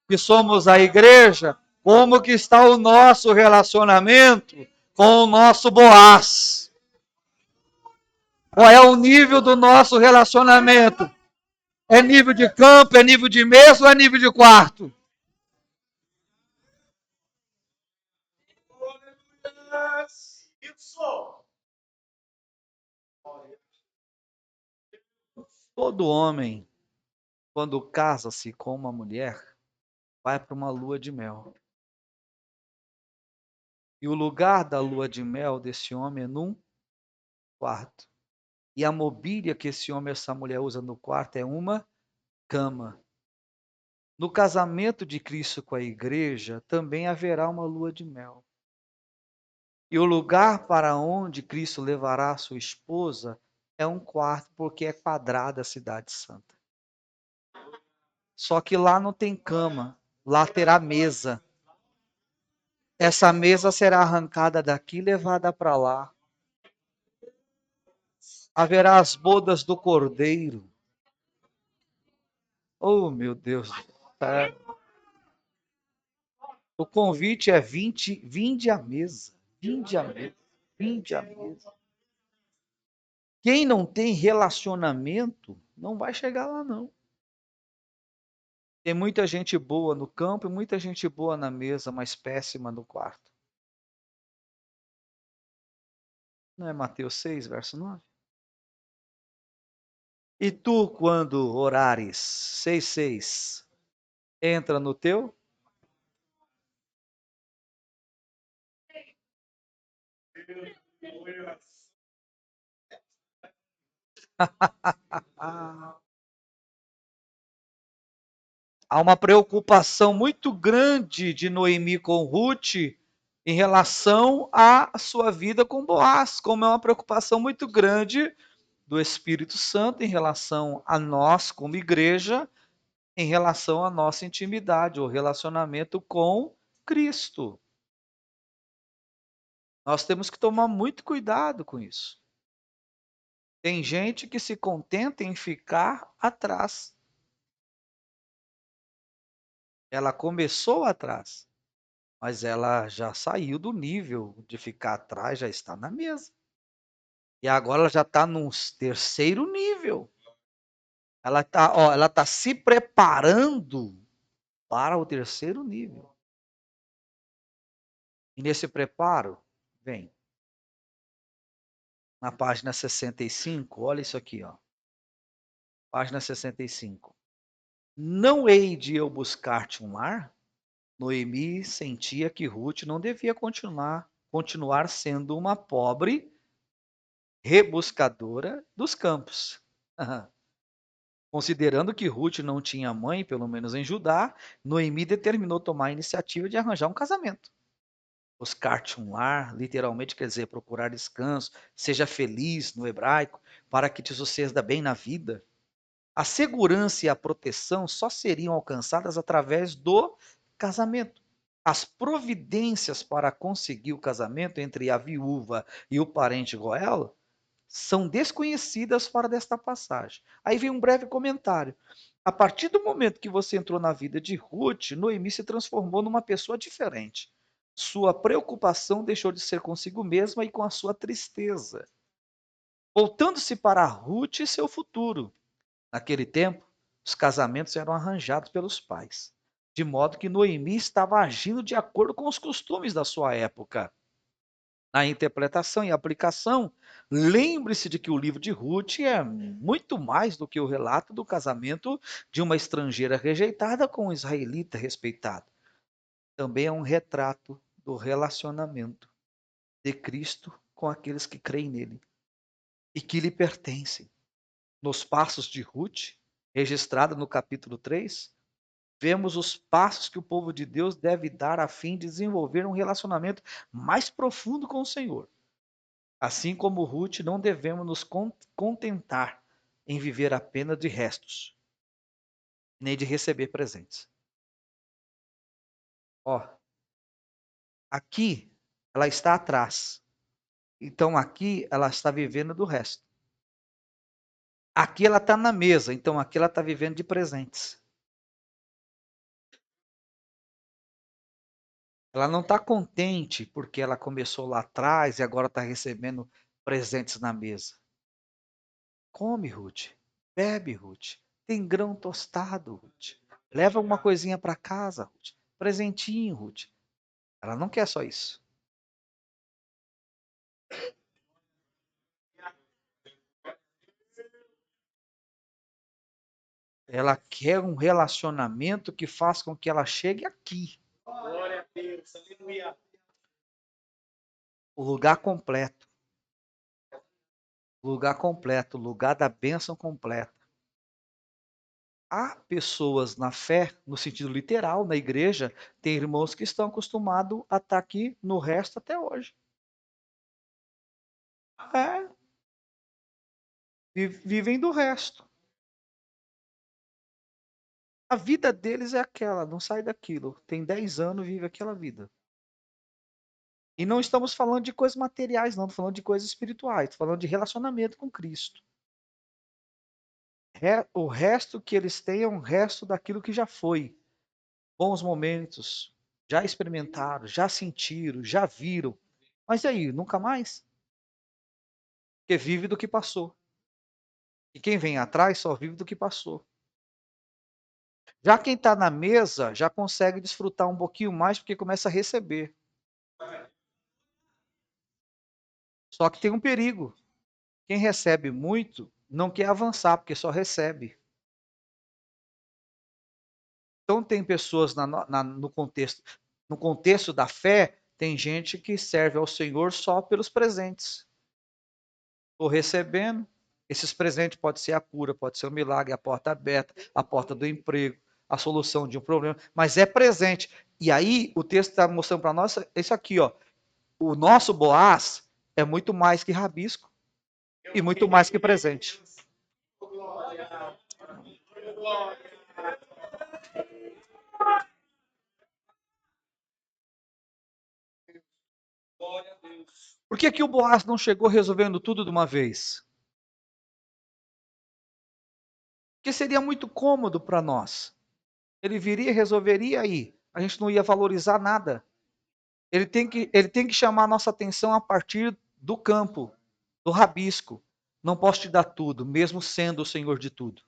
que somos a igreja, como que está o nosso relacionamento com o nosso Boaz? Qual é o nível do nosso relacionamento? É nível de campo, é nível de mesa ou é nível de quarto? Todo homem, quando casa-se com uma mulher, vai para uma lua de mel. E o lugar da lua de mel desse homem é num quarto. E a mobília que esse homem e essa mulher usa no quarto é uma cama. No casamento de Cristo com a igreja, também haverá uma lua de mel. E o lugar para onde Cristo levará a sua esposa é um quarto, porque é quadrada a cidade santa. Só que lá não tem cama, lá terá mesa. Essa mesa será arrancada daqui e levada para lá. Haverá as bodas do Cordeiro. Oh, meu Deus. O convite é vinde à mesa. Vinde à mesa. Vinde à mesa. Quem não tem relacionamento não vai chegar lá, não. Tem muita gente boa no campo e muita gente boa na mesa, mas péssima no quarto. Não é Mateus 6, verso 9? E tu, quando orares, 6,6, entra no teu? Ah, há uma preocupação muito grande de Noemi com Ruth em relação à sua vida com Boaz, como é uma preocupação muito grande do Espírito Santo em relação a nós como igreja, em relação à nossa intimidade, o relacionamento com Cristo. Nós temos que tomar muito cuidado com isso. Tem gente que se contenta em ficar atrás. Ela começou atrás, mas ela já saiu do nível de ficar atrás, já está na mesa. E agora ela já está num terceiro nível. Ela tá se preparando para o terceiro nível. E nesse preparo, vem, na página 65, olha isso aqui, ó. Página 65. Não hei de eu buscar-te um lar? Noemi sentia que Ruth não devia continuar sendo uma pobre rebuscadora dos campos. Considerando que Ruth não tinha mãe, pelo menos em Judá, Noemi determinou tomar a iniciativa de arranjar um casamento. Buscar-te um lar, literalmente quer dizer procurar descanso, seja feliz no hebraico, para que te suceda bem na vida. A segurança e a proteção só seriam alcançadas através do casamento. As providências para conseguir o casamento entre a viúva e o parente Goel são desconhecidas fora desta passagem. Aí vem um breve comentário. A partir do momento que você entrou na vida de Ruth, Noemi se transformou numa pessoa diferente. Sua preocupação deixou de ser consigo mesma e com a sua tristeza, voltando-se para Ruth e seu futuro. Naquele tempo, os casamentos eram arranjados pelos pais, de modo que Noemi estava agindo de acordo com os costumes da sua época. Na interpretação e aplicação, lembre-se de que o livro de Ruth é muito mais do que o relato do casamento de uma estrangeira rejeitada com um israelita respeitado. Também é um retrato do relacionamento de Cristo com aqueles que creem nele e que lhe pertencem. Nos passos de Ruth, registrada no capítulo 3, vemos os passos que o povo de Deus deve dar a fim de desenvolver um relacionamento mais profundo com o Senhor. Assim como Ruth, não devemos nos contentar em viver apenas de restos, nem de receber presentes. Ó, aqui ela está atrás. Então aqui ela está vivendo do resto. Aqui ela está na mesa, então aqui ela está vivendo de presentes. Ela não está contente porque ela começou lá atrás e agora está recebendo presentes na mesa. Come, Ruth. Bebe, Ruth. Tem grão tostado, Ruth. Leva uma coisinha para casa, Ruth. Presentinho, Ruth. Ela não quer só isso. Ela quer um relacionamento que faça com que ela chegue aqui. Glória a Deus, aleluia. O lugar completo. O lugar completo, o lugar da bênção completa. Há pessoas na fé, no sentido literal, na igreja, tem irmãos que estão acostumados a estar aqui no resto até hoje. É, vivem do resto. A vida deles é aquela, não sai daquilo. Tem 10 anos, vive aquela vida. E não estamos falando de coisas materiais, não, estamos falando de coisas espirituais, estamos falando de relacionamento com Cristo. O resto que eles têm é um resto daquilo que já foi. Bons momentos, já experimentaram, já sentiram, já viram. Mas e aí, nunca mais? Porque vive do que passou. E quem vem atrás só vive do que passou. Já quem está na mesa já consegue desfrutar um pouquinho mais porque começa a receber. Só que tem um perigo. Quem recebe muito não quer avançar porque só recebe. Então tem pessoas no contexto da fé, tem gente que serve ao Senhor só pelos presentes. Estou recebendo, esses presentes pode ser a cura, pode ser o milagre, a porta aberta, a porta do emprego, a solução de um problema, mas é presente. E aí o texto está mostrando para nós isso aqui, ó. O nosso Boaz é muito mais que rabisco e muito mais que presente. Por que o Boaz não chegou resolvendo tudo de uma vez? Porque seria muito cômodo para nós. Ele viria, resolveria aí. A gente não ia valorizar nada. Ele tem que chamar a nossa atenção a partir do campo, do rabisco. Não posso te dar tudo, mesmo sendo o Senhor de tudo.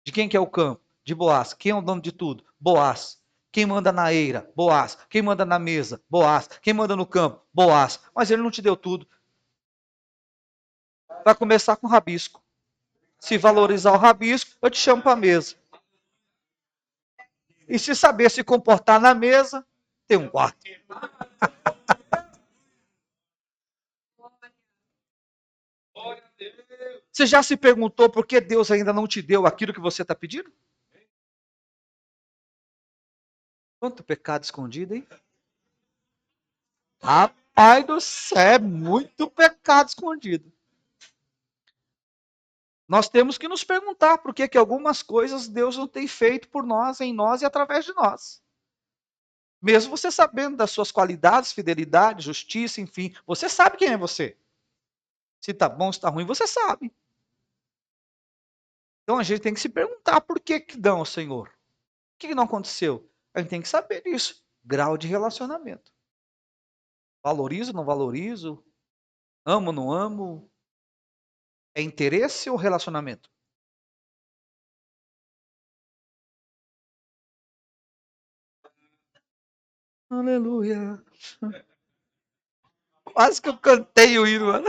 De quem que é o campo? De Boaz. Quem é o dono de tudo? Boaz. Quem manda na eira? Boaz. Quem manda na mesa? Boaz. Quem manda no campo? Boaz. Mas ele não te deu tudo. Vai começar com o rabisco. Se valorizar o rabisco, eu te chamo para a mesa. E se saber se comportar na mesa, tem um quarto. Você já se perguntou por que Deus ainda não te deu aquilo que você está pedindo? Quanto pecado escondido, hein? Rapaz do céu, é muito pecado escondido. Nós temos que nos perguntar por que algumas coisas Deus não tem feito por nós, em nós e através de nós. Mesmo você sabendo das suas qualidades, fidelidade, justiça, enfim, você sabe quem é você. Se está bom, se está ruim, você sabe. Então a gente tem que se perguntar por que não, Senhor? O que não aconteceu? A gente tem que saber disso. Grau de relacionamento. Valorizo, não valorizo? Amo, não amo? É interesse ou relacionamento? Aleluia. Quase que eu cantei o hino, mano.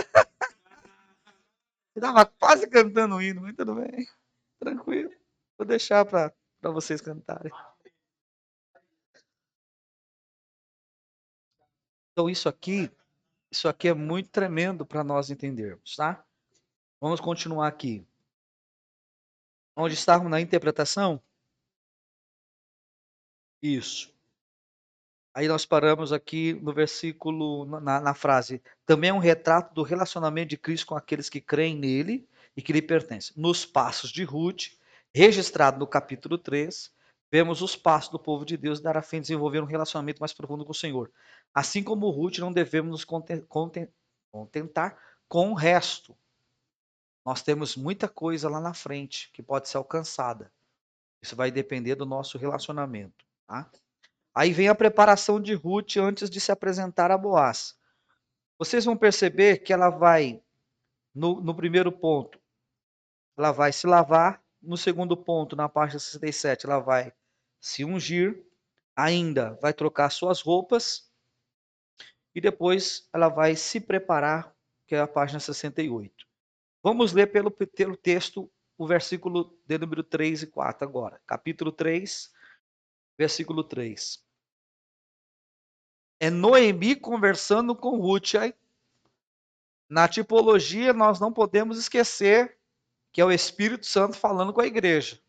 Eu tava quase cantando o hino, mas tudo bem. Tranquilo. Vou deixar para vocês cantarem. Então isso aqui é muito tremendo para nós entendermos, tá? Vamos continuar aqui. Onde estávamos na interpretação? Isso. Aí nós paramos aqui no versículo, na frase. Também é um retrato do relacionamento de Cristo com aqueles que creem nele e que lhe pertencem. Nos passos de Ruth, registrado no capítulo 3, vemos os passos do povo de Deus dar a fim de desenvolver um relacionamento mais profundo com o Senhor. Assim como Ruth, não devemos nos contentar com o resto. Nós temos muita coisa lá na frente que pode ser alcançada. Isso vai depender do nosso relacionamento, tá? Aí vem a preparação de Ruth antes de se apresentar a Boaz. Vocês vão perceber que ela vai, no primeiro ponto, ela vai se lavar. No segundo ponto, na página 67, ela vai se ungir. Ainda vai trocar suas roupas. E depois ela vai se preparar, que é a página 68. Vamos ler pelo texto o versículo de número 3 e 4 agora. Capítulo 3, versículo 3. É Noemi conversando com Ruth. Aí, na tipologia, nós não podemos esquecer que é o Espírito Santo falando com a igreja,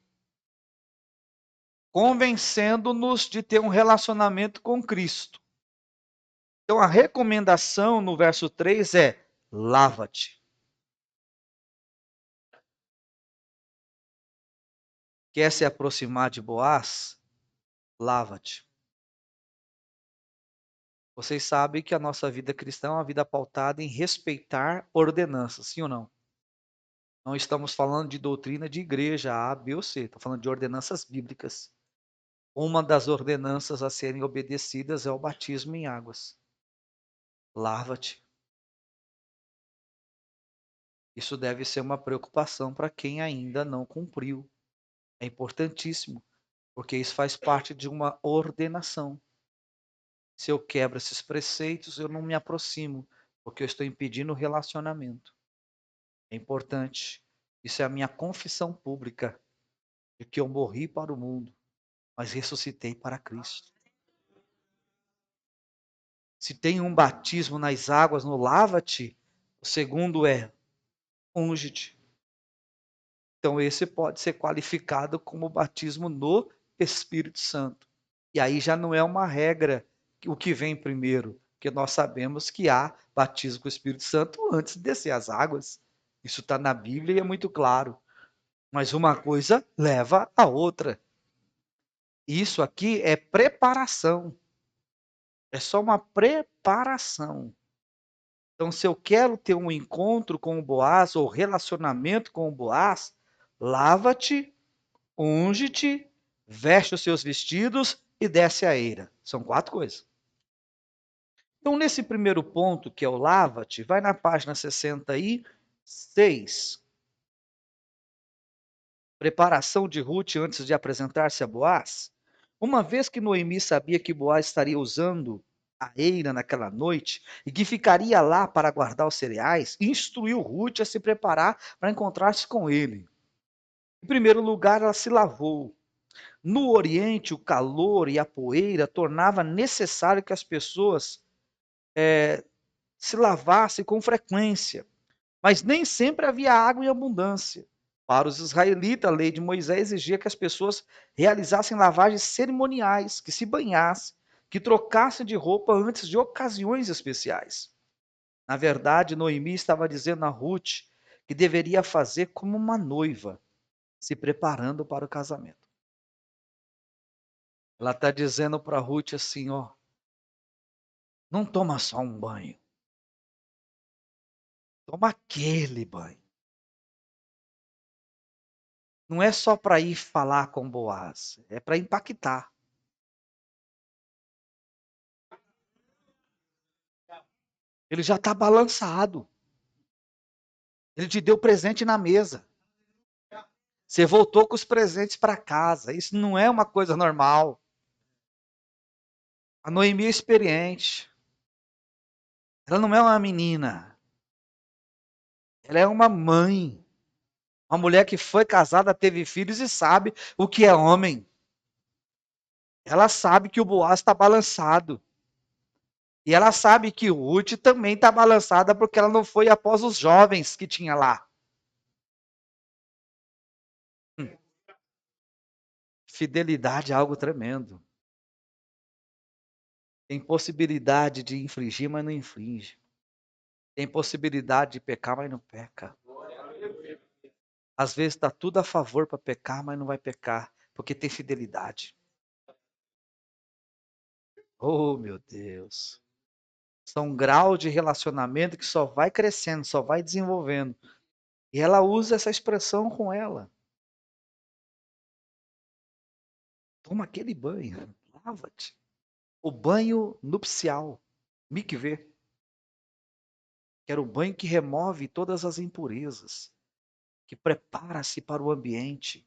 convencendo-nos de ter um relacionamento com Cristo. Então, a recomendação no verso 3 é: lava-te. Quer se aproximar de Boaz? Lava-te. Vocês sabem que a nossa vida cristã é uma vida pautada em respeitar ordenanças, sim ou não? Não estamos falando de doutrina de igreja A, B ou C, estamos falando de ordenanças bíblicas. Uma das ordenanças a serem obedecidas é o batismo em águas. Lava-te. Isso deve ser uma preocupação para quem ainda não cumpriu. É importantíssimo, porque isso faz parte de uma ordenação. Se eu quebro esses preceitos, eu não me aproximo, porque eu estou impedindo o relacionamento. É importante. Isso é a minha confissão pública de que eu morri para o mundo, mas ressuscitei para Cristo. Se tem um batismo nas águas, no lava-te, o segundo é unge-te. Então, esse pode ser qualificado como batismo no Espírito Santo. E aí já não é uma regra o que vem primeiro, porque nós sabemos que há batismo com o Espírito Santo antes de descer as águas. Isso está na Bíblia e é muito claro. Mas uma coisa leva a outra. Isso aqui é preparação. É só uma preparação. Então, se eu quero ter um encontro com o Boaz ou relacionamento com o Boaz, lava-te, unge-te, veste os seus vestidos e desce a eira. São 4 coisas. Então, nesse primeiro ponto, que é o lava-te, vai na página 66. Preparação de Ruth antes de apresentar-se a Boaz. Uma vez que Noemi sabia que Boaz estaria usando a eira naquela noite e que ficaria lá para guardar os cereais, instruiu Ruth a se preparar para encontrar-se com ele. Em primeiro lugar, ela se lavou. No Oriente, o calor e a poeira tornava necessário que as pessoas se lavassem com frequência, mas nem sempre havia água em abundância. Para os israelitas, a lei de Moisés exigia que as pessoas realizassem lavagens cerimoniais, que se banhassem, que trocassem de roupa antes de ocasiões especiais. Na verdade, Noemi estava dizendo a Ruth que deveria fazer como uma noiva, se preparando para o casamento. Ela está dizendo para Ruth assim, ó, não toma só um banho, toma aquele banho. Não é só para ir falar com Boaz, é para impactar. Ele já está balançado. Ele te deu presente na mesa. Você voltou com os presentes para casa. Isso não é uma coisa normal. A Noemi é experiente. Ela não é uma menina. Ela é uma mãe. Uma mulher que foi casada, teve filhos e sabe o que é homem. Ela sabe que o Boaz está balançado. E ela sabe que o Ruth também está balançada porque ela não foi após os jovens que tinha lá. Fidelidade é algo tremendo. Tem possibilidade de infringir, mas não infringe. Tem possibilidade de pecar, mas não peca. Às vezes está tudo a favor para pecar, mas não vai pecar, porque tem fidelidade. Oh, meu Deus. São um grau de relacionamento que só vai crescendo, só vai desenvolvendo. E ela usa essa expressão com ela. Toma aquele banho, lava-te. O banho nupcial, mikveh, que era o banho que remove todas as impurezas, que prepara-se para o ambiente.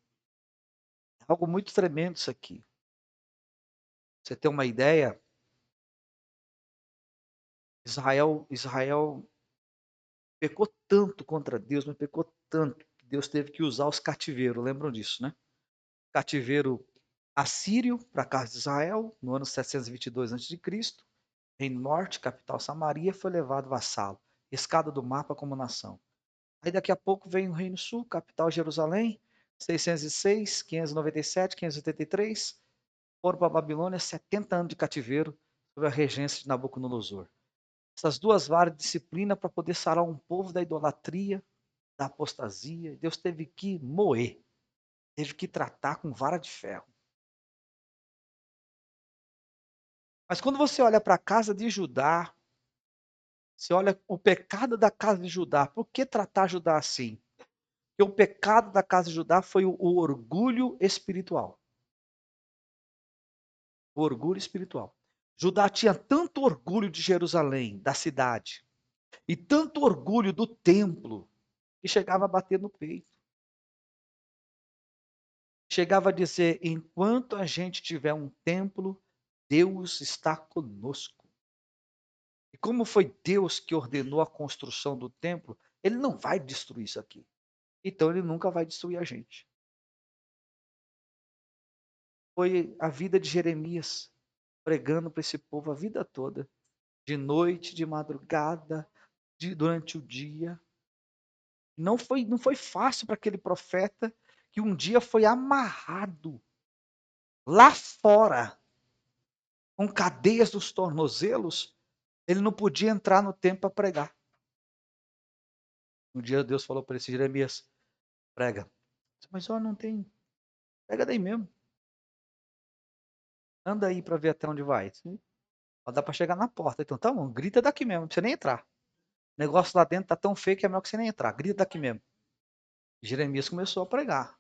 É algo muito tremendo isso aqui. Você tem uma ideia? Israel pecou tanto contra Deus, mas pecou tanto que Deus teve que usar os cativeiros. Lembram disso, né? Cativeiro assírio para a casa de Israel, no ano 722 a.C. Reino Norte, capital Samaria, foi levado vassalo. Escada do mapa como nação. Aí daqui a pouco vem o Reino Sul, capital Jerusalém, 606, 597, 583. Foram para a Babilônia, 70 anos de cativeiro, sob a regência de Nabucodonosor. Essas duas varas de disciplina para poder sarar um povo da idolatria, da apostasia. Deus teve que moer, teve que tratar com vara de ferro. Mas quando você olha para a casa de Judá, você olha o pecado da casa de Judá, por que tratar Judá assim? Porque o pecado da casa de Judá foi o orgulho espiritual. O orgulho espiritual. Judá tinha tanto orgulho de Jerusalém, da cidade, e tanto orgulho do templo, que chegava a bater no peito. Chegava a dizer: enquanto a gente tiver um templo, Deus está conosco. E como foi Deus que ordenou a construção do templo, ele não vai destruir isso aqui. Então ele nunca vai destruir a gente. Foi a vida de Jeremias pregando para esse povo a vida toda, de noite, de madrugada, durante o dia. Não foi fácil para aquele profeta que um dia foi amarrado lá fora com cadeias dos tornozelos. Ele não podia entrar no templo para pregar. Um dia Deus falou para esse Jeremias: prega. Mas ó, não tem. Pega daí mesmo. Anda aí para ver até onde vai. Ó, dá para chegar na porta. Então, tá bom, grita daqui mesmo, não precisa nem entrar. O negócio lá dentro tá tão feio que é melhor que você nem entrar. Grita daqui mesmo. Jeremias começou a pregar.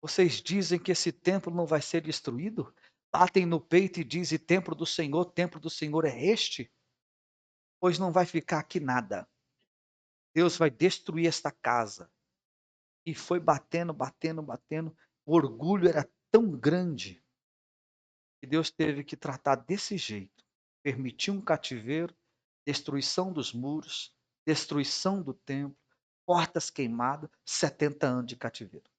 Vocês dizem que esse templo não vai ser destruído? Batem no peito e dizem: templo do Senhor é este? Pois não vai ficar aqui nada. Deus vai destruir esta casa. E foi batendo, batendo, batendo. O orgulho era tão grande que Deus teve que tratar desse jeito. Permitiu um cativeiro, destruição dos muros, destruição do templo, portas queimadas, 70 anos de cativeiro.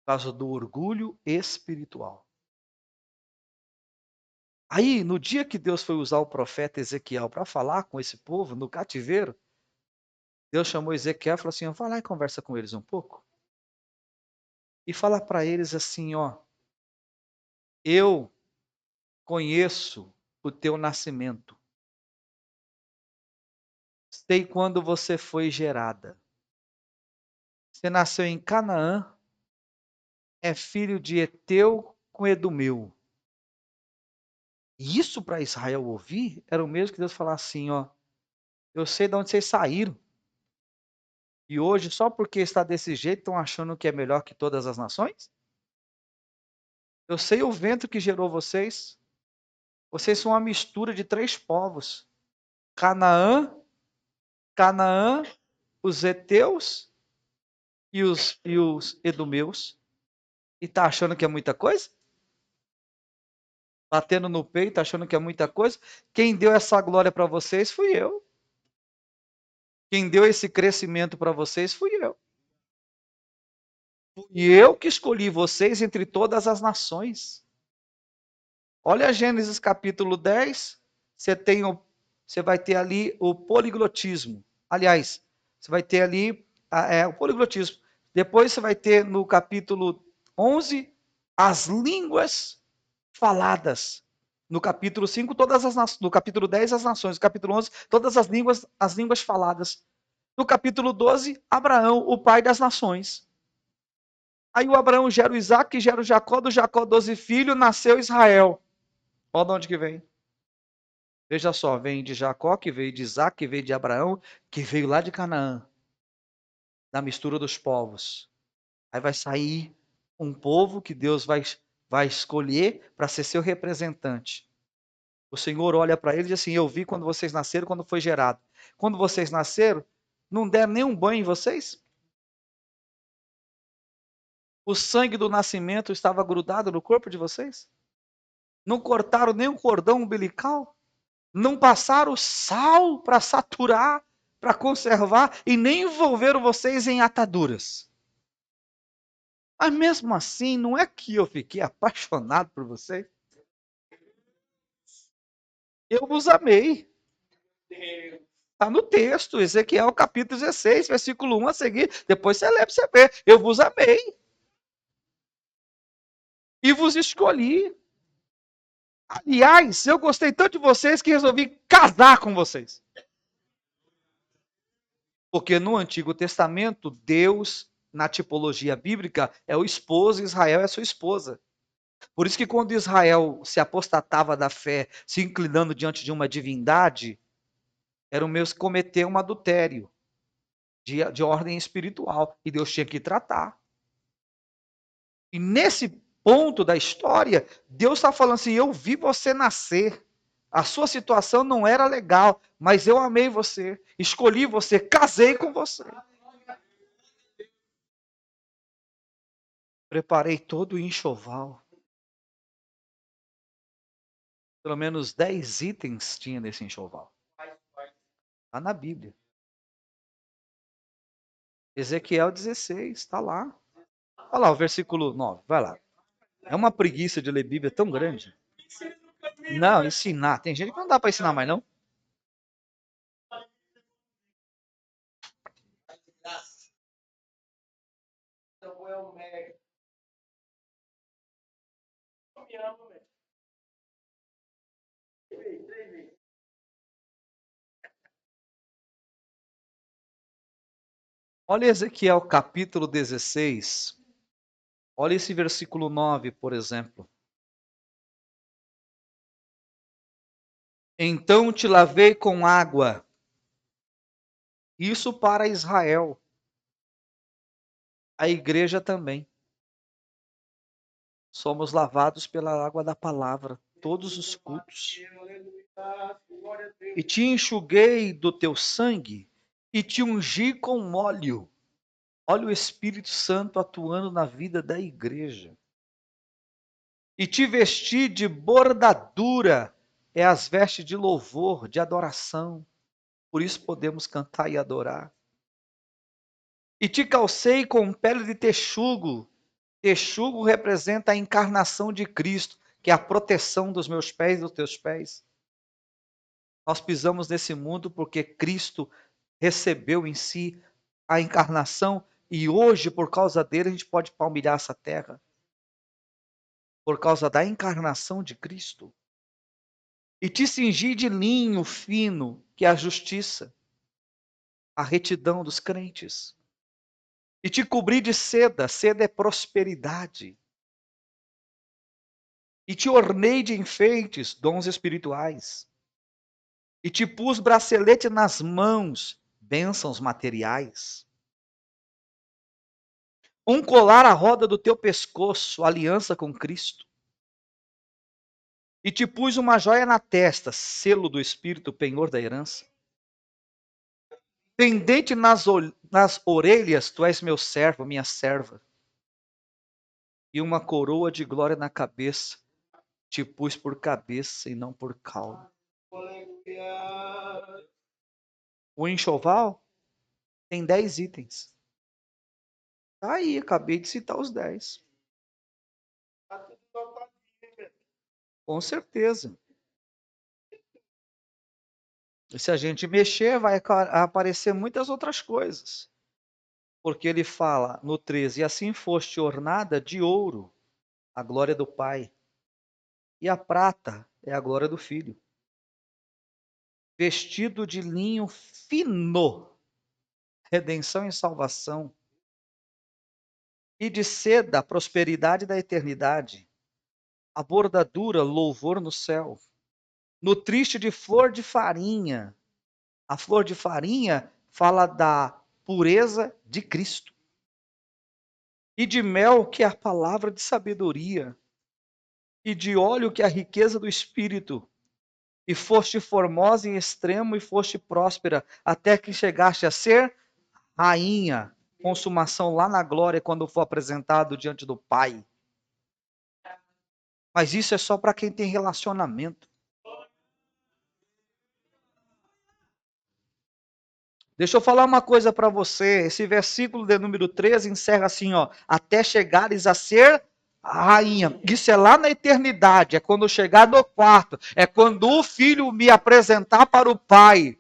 Por causa do orgulho espiritual. Aí, no dia que Deus foi usar o profeta Ezequiel para falar com esse povo no cativeiro, Deus chamou Ezequiel e falou assim: vai lá e conversa com eles um pouco. E fala para eles assim: ó, eu conheço o teu nascimento. Sei quando você foi gerada. Você nasceu em Canaã, é filho de Eteu com Edumeu. E isso para Israel ouvir era o mesmo que Deus falar assim, ó, eu sei de onde vocês saíram. E hoje, só porque está desse jeito, estão achando que é melhor que todas as nações? Eu sei o vento que gerou vocês. Vocês são uma mistura de 3 povos. Canaã, Canaã, os heteus e os edomeus. E está achando que é muita coisa? Batendo no peito, achando que é muita coisa? Quem deu essa glória para vocês fui eu. Quem deu esse crescimento para vocês fui eu. Fui eu que escolhi vocês entre todas as nações. Olha Gênesis capítulo 10, você vai ter ali o poliglotismo. Aliás, você vai ter ali o poliglotismo. Depois você vai ter no capítulo 11 as línguas faladas. No capítulo 5, no capítulo 10, as nações. No capítulo 11, todas as línguas faladas. No capítulo 12, Abraão, o pai das nações. Aí o Abraão gera o Isaac, gera o Jacó, do Jacó 12 filhos, nasceu Israel. Olha de onde que vem. Veja só, vem de Jacó, que veio de Isaac, que veio de Abraão, que veio lá de Canaã, da mistura dos povos. Aí vai sair um povo que Deus vai escolher para ser seu representante. O Senhor olha para ele e diz assim: eu vi quando vocês nasceram, quando foi gerado. Quando vocês nasceram, não deram nenhum banho em vocês? O sangue do nascimento estava grudado no corpo de vocês? Não cortaram nem o cordão umbilical? Não passaram sal para saturar, para conservar e nem envolveram vocês em ataduras. Mas mesmo assim, não é que eu fiquei apaixonado por vocês? Eu vos amei. Está no texto, Ezequiel capítulo 16, versículo 1 a seguir. Depois você lê para você ver. Eu vos amei. E vos escolhi. Aliás, eu gostei tanto de vocês que resolvi casar com vocês. Porque no Antigo Testamento, Deus, na tipologia bíblica, é o esposo, Israel é a sua esposa. Por isso que quando Israel se apostatava da fé, se inclinando diante de uma divindade, era o mesmo que cometer um adultério de ordem espiritual. E Deus tinha que tratar. E nesse ponto da história, Deus está falando assim: eu vi você nascer. A sua situação não era legal, mas eu amei você, escolhi você, casei com você. Preparei todo o enxoval. Pelo menos 10 itens tinha nesse enxoval. Está na Bíblia. Ezequiel 16, está lá. Olha lá o versículo 9, vai lá. É uma preguiça de ler Bíblia tão grande. Não, ensinar. Tem gente que não dá para ensinar mais, não. Olha Ezequiel capítulo 16. Olha esse versículo 9, por exemplo. Então te lavei com água. Isso para Israel. A igreja também. Somos lavados pela água da palavra, todos os cultos. E te enxuguei do teu sangue e te ungi com óleo. Olha o Espírito Santo atuando na vida da igreja. E te vesti de bordadura, é as vestes de louvor, de adoração. Por isso podemos cantar e adorar. E te calcei com pele de texugo. Texugo representa a encarnação de Cristo, que é a proteção dos meus pés e dos teus pés. Nós pisamos nesse mundo porque Cristo recebeu em si a encarnação e hoje, por causa dele, a gente pode palmilhar essa terra. Por causa da encarnação de Cristo. E te cingi de linho fino, que é a justiça, a retidão dos crentes. E te cobri de seda, seda é prosperidade. E te ornei de enfeites, dons espirituais. E te pus bracelete nas mãos, bênçãos materiais. Um colar à roda do teu pescoço, aliança com Cristo. E te pus uma joia na testa, selo do Espírito, penhor da herança. Pendente nas orelhas, tu és meu servo, minha serva. E uma coroa de glória na cabeça, te pus por cabeça e não por cauda. O enxoval tem 10 itens. Tá aí, acabei de citar os 10. Com certeza. E se a gente mexer, vai aparecer muitas outras coisas. Porque ele fala no 13, e assim foste ornada de ouro, a glória do Pai. E a prata é a glória do Filho. Vestido de linho fino, redenção e salvação. E de seda, prosperidade da eternidade. A bordadura, louvor no céu. No triste de flor de farinha. A flor de farinha fala da pureza de Cristo. E de mel, que é a palavra de sabedoria. E de óleo, que é a riqueza do Espírito. E foste formosa em extremo e foste próspera, até que chegaste a ser rainha. Consumação lá na glória, quando for apresentado diante do Pai. Mas isso é só para quem tem relacionamento. Deixa eu falar uma coisa para você. Esse versículo de número 13 encerra assim, ó. Até chegares a ser rainha. Isso é lá na eternidade. É quando eu chegar no quarto. É quando o filho me apresentar para o Pai.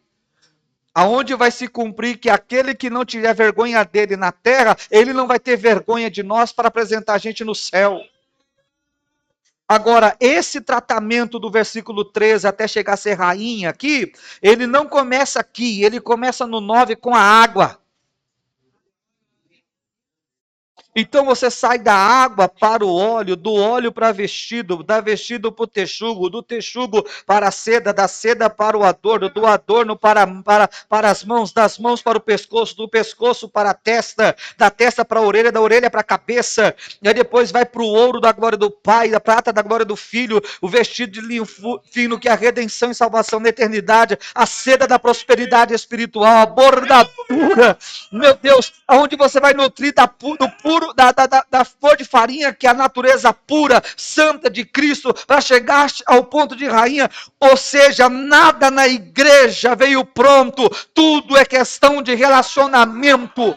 Aonde vai se cumprir que aquele que não tiver vergonha dele na terra, ele não vai ter vergonha de nós para apresentar a gente no céu. Agora, esse tratamento do versículo 13 até chegar a ser rainha aqui, ele não começa aqui, ele começa no 9 com a água. Então você sai da água para o óleo, do óleo para vestido, da vestido para o texugo, do texugo para a seda, da seda para o adorno, do adorno para as mãos, das mãos para o pescoço, do pescoço para a testa, da testa para a orelha, da orelha para a cabeça. E aí depois vai para o ouro da glória do Pai, da prata da glória do Filho, o vestido de linho fino, que é a redenção e salvação da eternidade, a seda da prosperidade espiritual, a bordadura, meu Deus, aonde você vai nutrir do puro, da flor de farinha, que é a natureza pura, santa de Cristo, para chegar ao ponto de rainha. Ou seja, nada na igreja veio pronto, tudo é questão de relacionamento.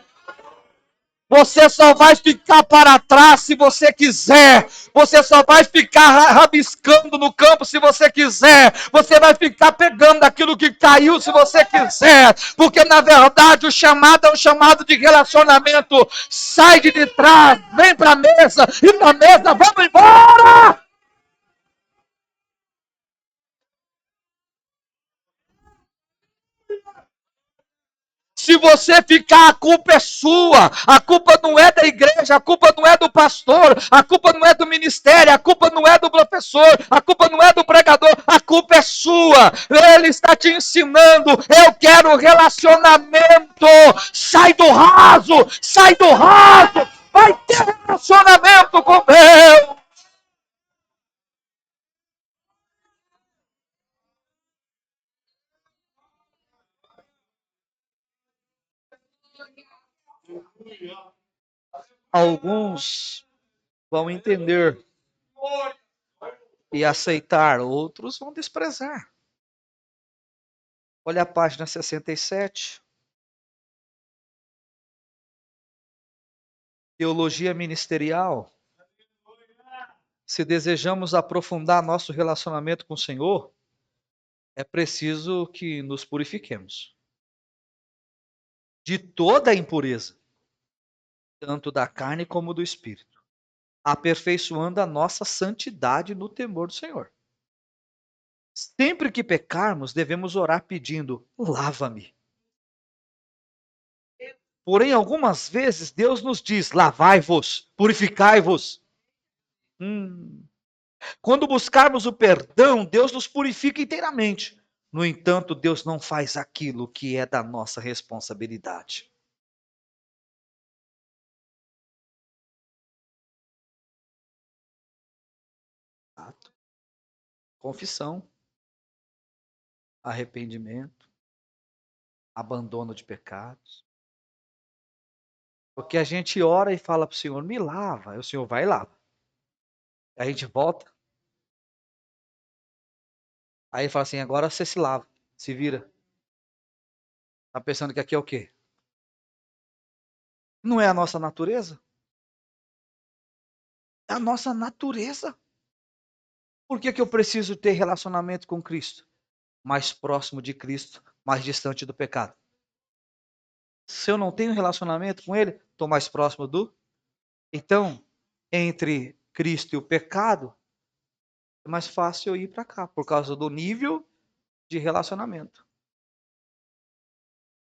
Você só vai ficar para trás se você quiser. Você só vai ficar rabiscando no campo se você quiser. Você vai ficar pegando aquilo que caiu se você quiser. Porque, na verdade, o chamado é um chamado de relacionamento. Sai de trás, vem para a mesa. E na mesa, vamos embora! Se você ficar, a culpa é sua. A culpa não é da igreja, a culpa não é do pastor, a culpa não é do ministério, a culpa não é do professor, a culpa não é do pregador, a culpa é sua. Ele está te ensinando. Eu quero relacionamento. Sai do raso, sai do raso. vai ter relacionamento com Deus. Alguns vão entender e aceitar, outros vão desprezar. Olha a página 67. Teologia ministerial. Se desejamos aprofundar nosso relacionamento com o Senhor, é preciso que nos purifiquemos de toda a impureza, tanto da carne como do espírito, aperfeiçoando a nossa santidade no temor do Senhor. Sempre que pecarmos, devemos orar pedindo: lava-me. Porém, algumas vezes Deus nos diz: lavai-vos, purificai-vos. Quando buscarmos o perdão, Deus nos purifica inteiramente. No entanto, Deus não faz aquilo que é da nossa responsabilidade. Confissão, arrependimento, abandono de pecados. Porque a gente ora e fala para o Senhor: me lava. Aí o Senhor vai e lava. Aí a gente volta. Aí ele fala assim: agora você se lava, se vira. Tá pensando que aqui é o quê? Não é a nossa natureza? É a nossa natureza. Por que eu preciso ter relacionamento com Cristo? Mais próximo de Cristo, mais distante do pecado. Se eu não tenho relacionamento com Ele, estou mais próximo do. Então, entre Cristo e o pecado, é mais fácil eu ir para cá, por causa do nível de relacionamento.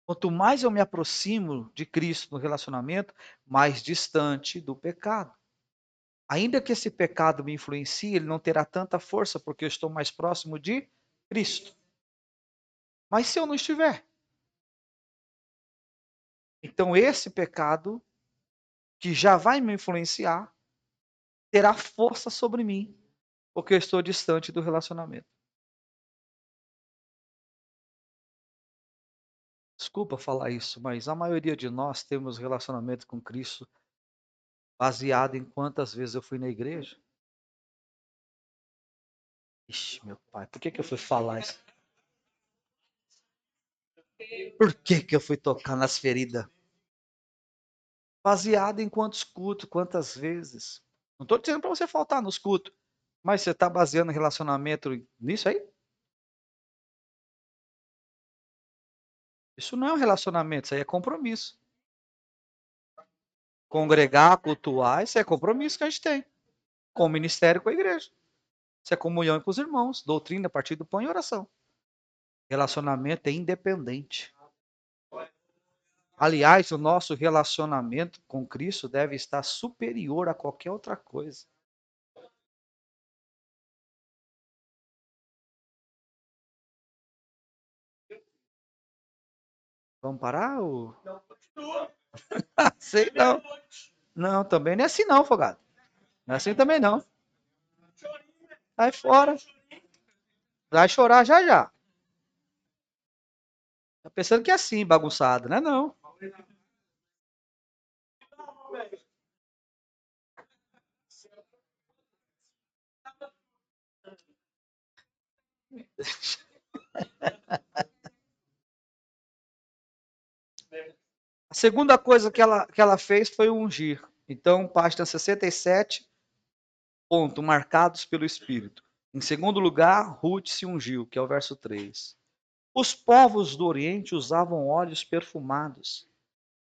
Quanto mais eu me aproximo de Cristo no relacionamento, mais distante do pecado. Ainda que esse pecado me influencie, ele não terá tanta força porque eu estou mais próximo de Cristo. Mas se eu não estiver, então esse pecado que já vai me influenciar terá força sobre mim, porque eu estou distante do relacionamento. Desculpa falar isso, mas a maioria de nós temos relacionamento com Cristo baseado em quantas vezes eu fui na igreja. Ixi, meu pai, por que eu fui falar isso? Por que eu fui tocar nas feridas? Baseado em quantos cultos, quantas vezes. Não estou dizendo para você faltar nos cultos, mas você está baseando relacionamento nisso aí? Isso não é um relacionamento, isso aí é compromisso. Congregar, cultuar, isso é compromisso que a gente tem. Com o ministério, com a igreja. Isso é comunhão com os irmãos. Doutrina, partido do pão e oração. Relacionamento é independente. Aliás, o nosso relacionamento com Cristo deve estar superior a qualquer outra coisa. Vamos parar? Ou... Sei não. Não, também não é assim não, Fogado. Não é assim também não. Sai fora. Vai chorar já já. Tá pensando que é assim, bagunçado, né? Não. A segunda coisa que ela fez foi ungir. Então, página 67, ponto, marcados pelo Espírito. Em segundo lugar, Ruth se ungiu, que é o verso 3. Os povos do Oriente usavam óleos perfumados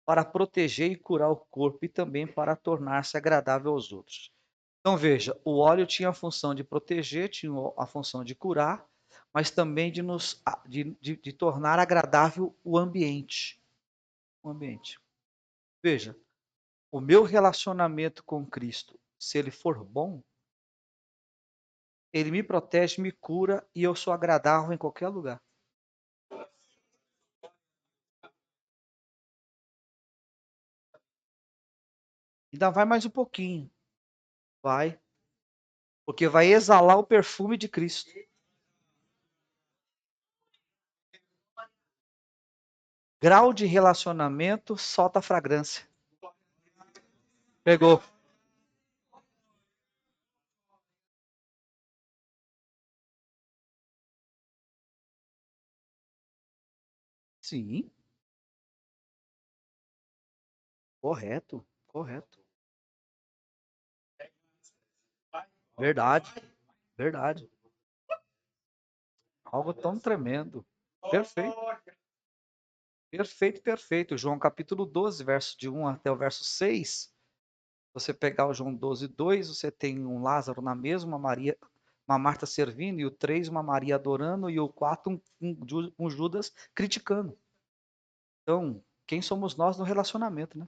para proteger e curar o corpo e também para tornar-se agradável aos outros. Então veja, o óleo tinha a função de proteger, tinha a função de curar, mas também de tornar agradável o ambiente. O ambiente. Veja, o meu relacionamento com Cristo, se ele for bom, ele me protege, me cura e eu sou agradável em qualquer lugar. Ainda vai mais um pouquinho. Vai. Porque vai exalar o perfume de Cristo. Grau de relacionamento solta fragrância. Pegou. Sim, correto, correto. Verdade, verdade. Algo tão tremendo. Perfeito, perfeito, perfeito. João capítulo 12, verso de 1 até o verso 6. Você pegar o João 12, 2, você tem um Lázaro na mesa, uma Maria, uma Marta servindo, e o 3, uma Maria adorando, e o 4, um Judas criticando. Então, quem somos nós no relacionamento, né?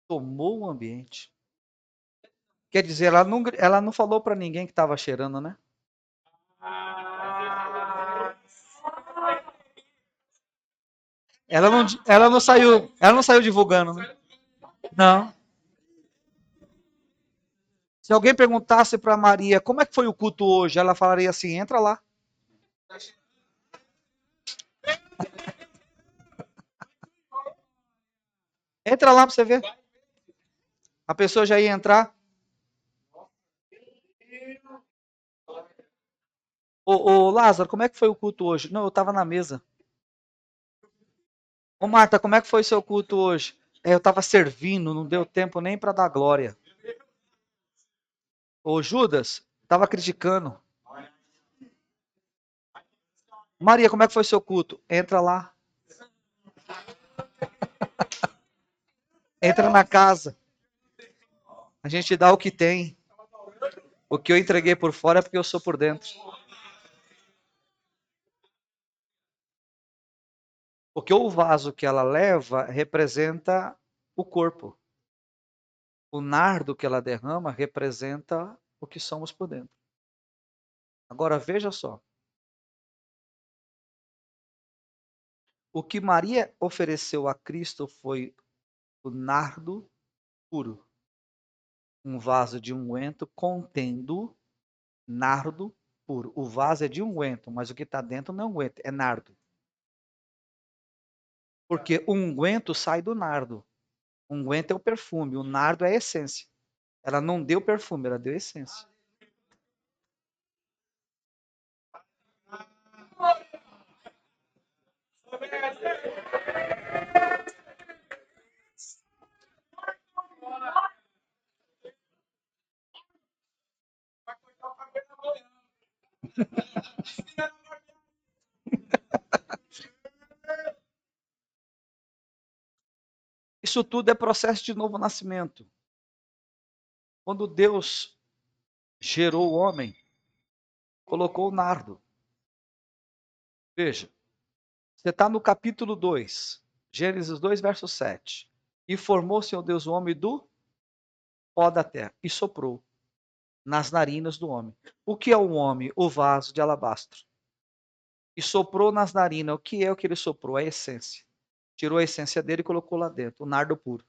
Tomou o ambiente. Quer dizer, ela não falou para ninguém que estava cheirando, né? Ela não saiu divulgando, né? Não. Se alguém perguntasse para Maria como é que foi o culto hoje, ela falaria assim: entra lá, entra lá para você ver. A pessoa já ia entrar. Ô, Lázaro, como é que foi o culto hoje? Não, eu estava na mesa. Ô Marta, como é que foi seu culto hoje? Eu estava servindo, não deu tempo nem para dar glória. Ô Judas, estava criticando. Maria, como é que foi seu culto? Entra lá, entra na casa. A gente dá o que tem. O que eu entreguei por fora é porque eu sou por dentro. Porque o vaso que ela leva representa o corpo. O nardo que ela derrama representa o que somos por dentro. Agora veja só. O que Maria ofereceu a Cristo foi o nardo puro. Um vaso de unguento contendo nardo puro. O vaso é de unguento, mas o que está dentro não é unguento, é nardo. Porque o unguento sai do nardo. O unguento é o perfume, o nardo é a essência. Ela não deu perfume, ela deu essência. Isso tudo é processo de novo nascimento. Quando Deus gerou o homem, colocou o nardo. Veja, você está no capítulo 2, Gênesis 2, verso 7. E formou, Senhor Deus, o homem do pó da terra e soprou nas narinas do homem. O que é o homem? O vaso de alabastro. E soprou nas narinas. O que é o que ele soprou? A essência. Tirou a essência dele e colocou lá dentro, o nardo puro.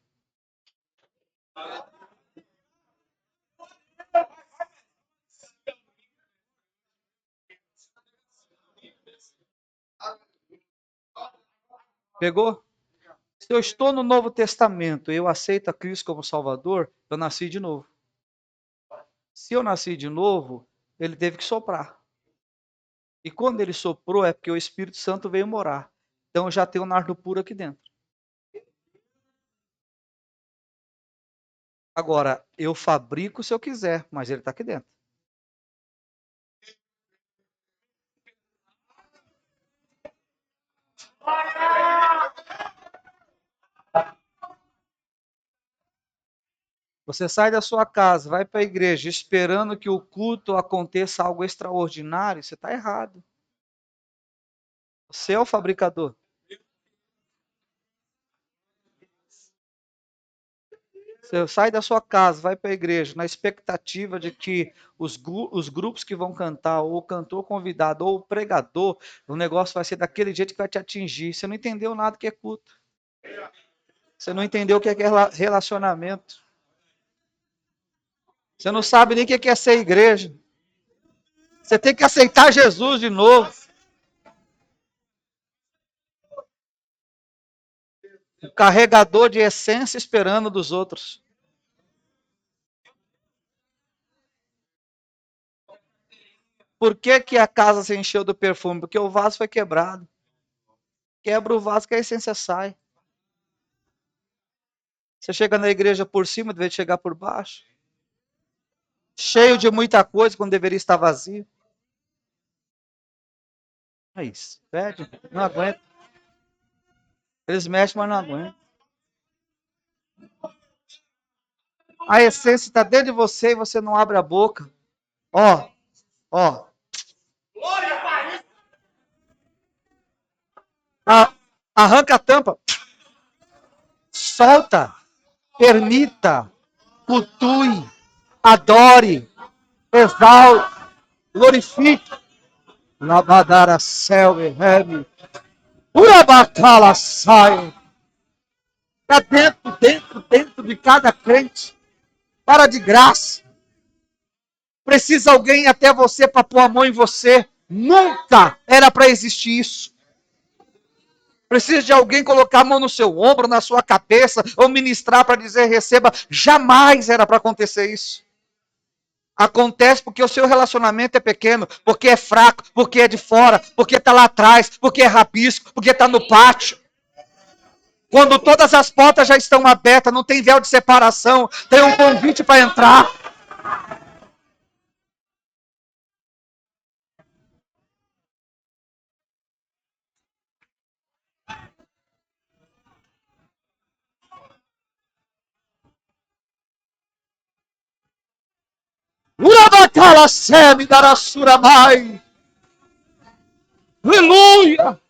Pegou? Se eu estou no Novo Testamento e eu aceito a Cristo como Salvador, eu nasci de novo. Se eu nasci de novo, ele teve que soprar. E quando ele soprou, é porque o Espírito Santo veio morar. Então eu já tenho o nardo puro aqui dentro. Agora, eu fabrico se eu quiser, mas ele está aqui dentro. Você sai da sua casa, vai para a igreja, esperando que o culto aconteça algo extraordinário, você está errado. Você é o fabricador. Você sai da sua casa, vai para a igreja, na expectativa de que os grupos que vão cantar, ou o cantor convidado, ou o pregador, o negócio vai ser daquele jeito que vai te atingir. Você não entendeu nada que é culto. Você não entendeu o que é relacionamento. Você não sabe nem o que é ser igreja. Você tem que aceitar Jesus de novo. O carregador de essência esperando dos outros. Por que, que a casa se encheu do perfume? Porque o vaso foi quebrado. Quebra o vaso que a essência sai. Você chega na igreja por cima, deve chegar por baixo. Cheio de muita coisa, quando deveria estar vazio. É isso. Pede, não aguenta. Eles mexem, mas não aguentam. A essência está dentro de você e você não abre a boca. Ó, ó. Arranca a tampa. Solta. Permita. Cultue. Adore. Exalte. Glorifique. Labadara céu e reme. Urabacala sai. Está dentro de cada crente. Para de graça. Precisa alguém ir até você para pôr a mão em você. Nunca era para existir isso. Precisa de alguém colocar a mão no seu ombro, na sua cabeça, ou ministrar para dizer receba. Jamais era para acontecer isso. Acontece porque o seu relacionamento é pequeno, porque é fraco, porque é de fora, porque está lá atrás, porque é rabisco, porque está no pátio. Quando todas as portas já estão abertas, não tem véu de separação, tem um convite para entrar. Urabacala semi darassuramai. Aleluia!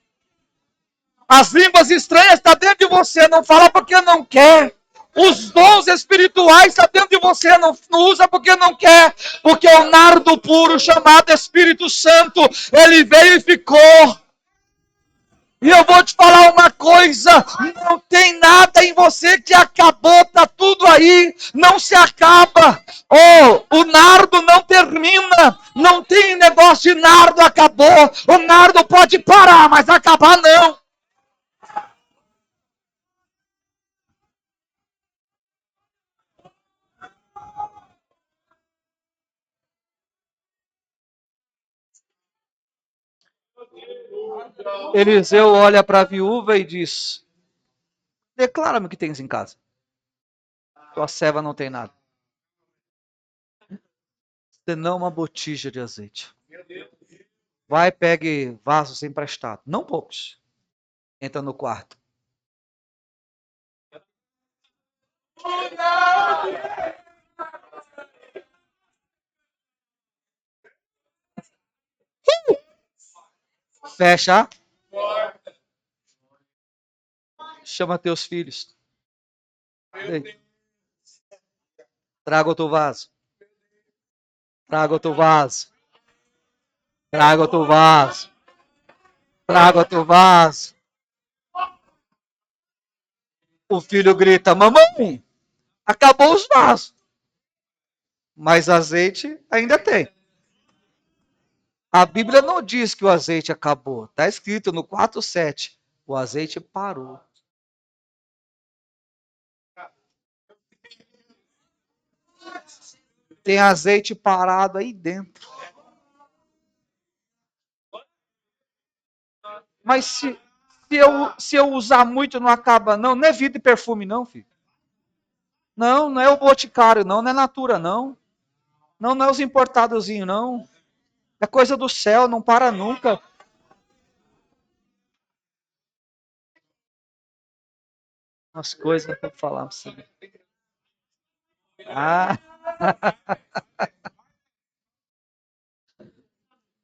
As línguas estranhas estão dentro de você, não fala porque não quer. Os dons espirituais estão dentro de você, não usa porque não quer. Porque o nardo puro chamado Espírito Santo, ele veio e ficou. E eu vou te falar uma coisa, não tem nada em você que acabou, tá tudo aí, não se acaba. Oh, o nardo não termina, não tem negócio de nardo acabou. O nardo pode parar, mas acabar não. Eliseu olha para a viúva e diz: declara-me o que tens em casa. Tua serva não tem nada. Senão uma botija de azeite. Vai, pegue vasos emprestados. Não poucos. Entra no quarto. Fecha. Chama teus filhos. Traga outro vaso. Traga outro vaso. Traga outro vaso. Traga outro vaso. O filho grita: mamãe, acabou os vasos. Mas azeite ainda tem. A Bíblia não diz que o azeite acabou. Está escrito no 4:7. O azeite parou. Tem azeite parado aí dentro. Mas se eu usar muito, não acaba, não. Não é vidro e perfume, não, filho. Não, não é o Boticário, não. Não é Natura, não. Não, não é os importadozinhos, não. É coisa do céu, não para nunca. As coisas que eu vou falar pra você. Ah,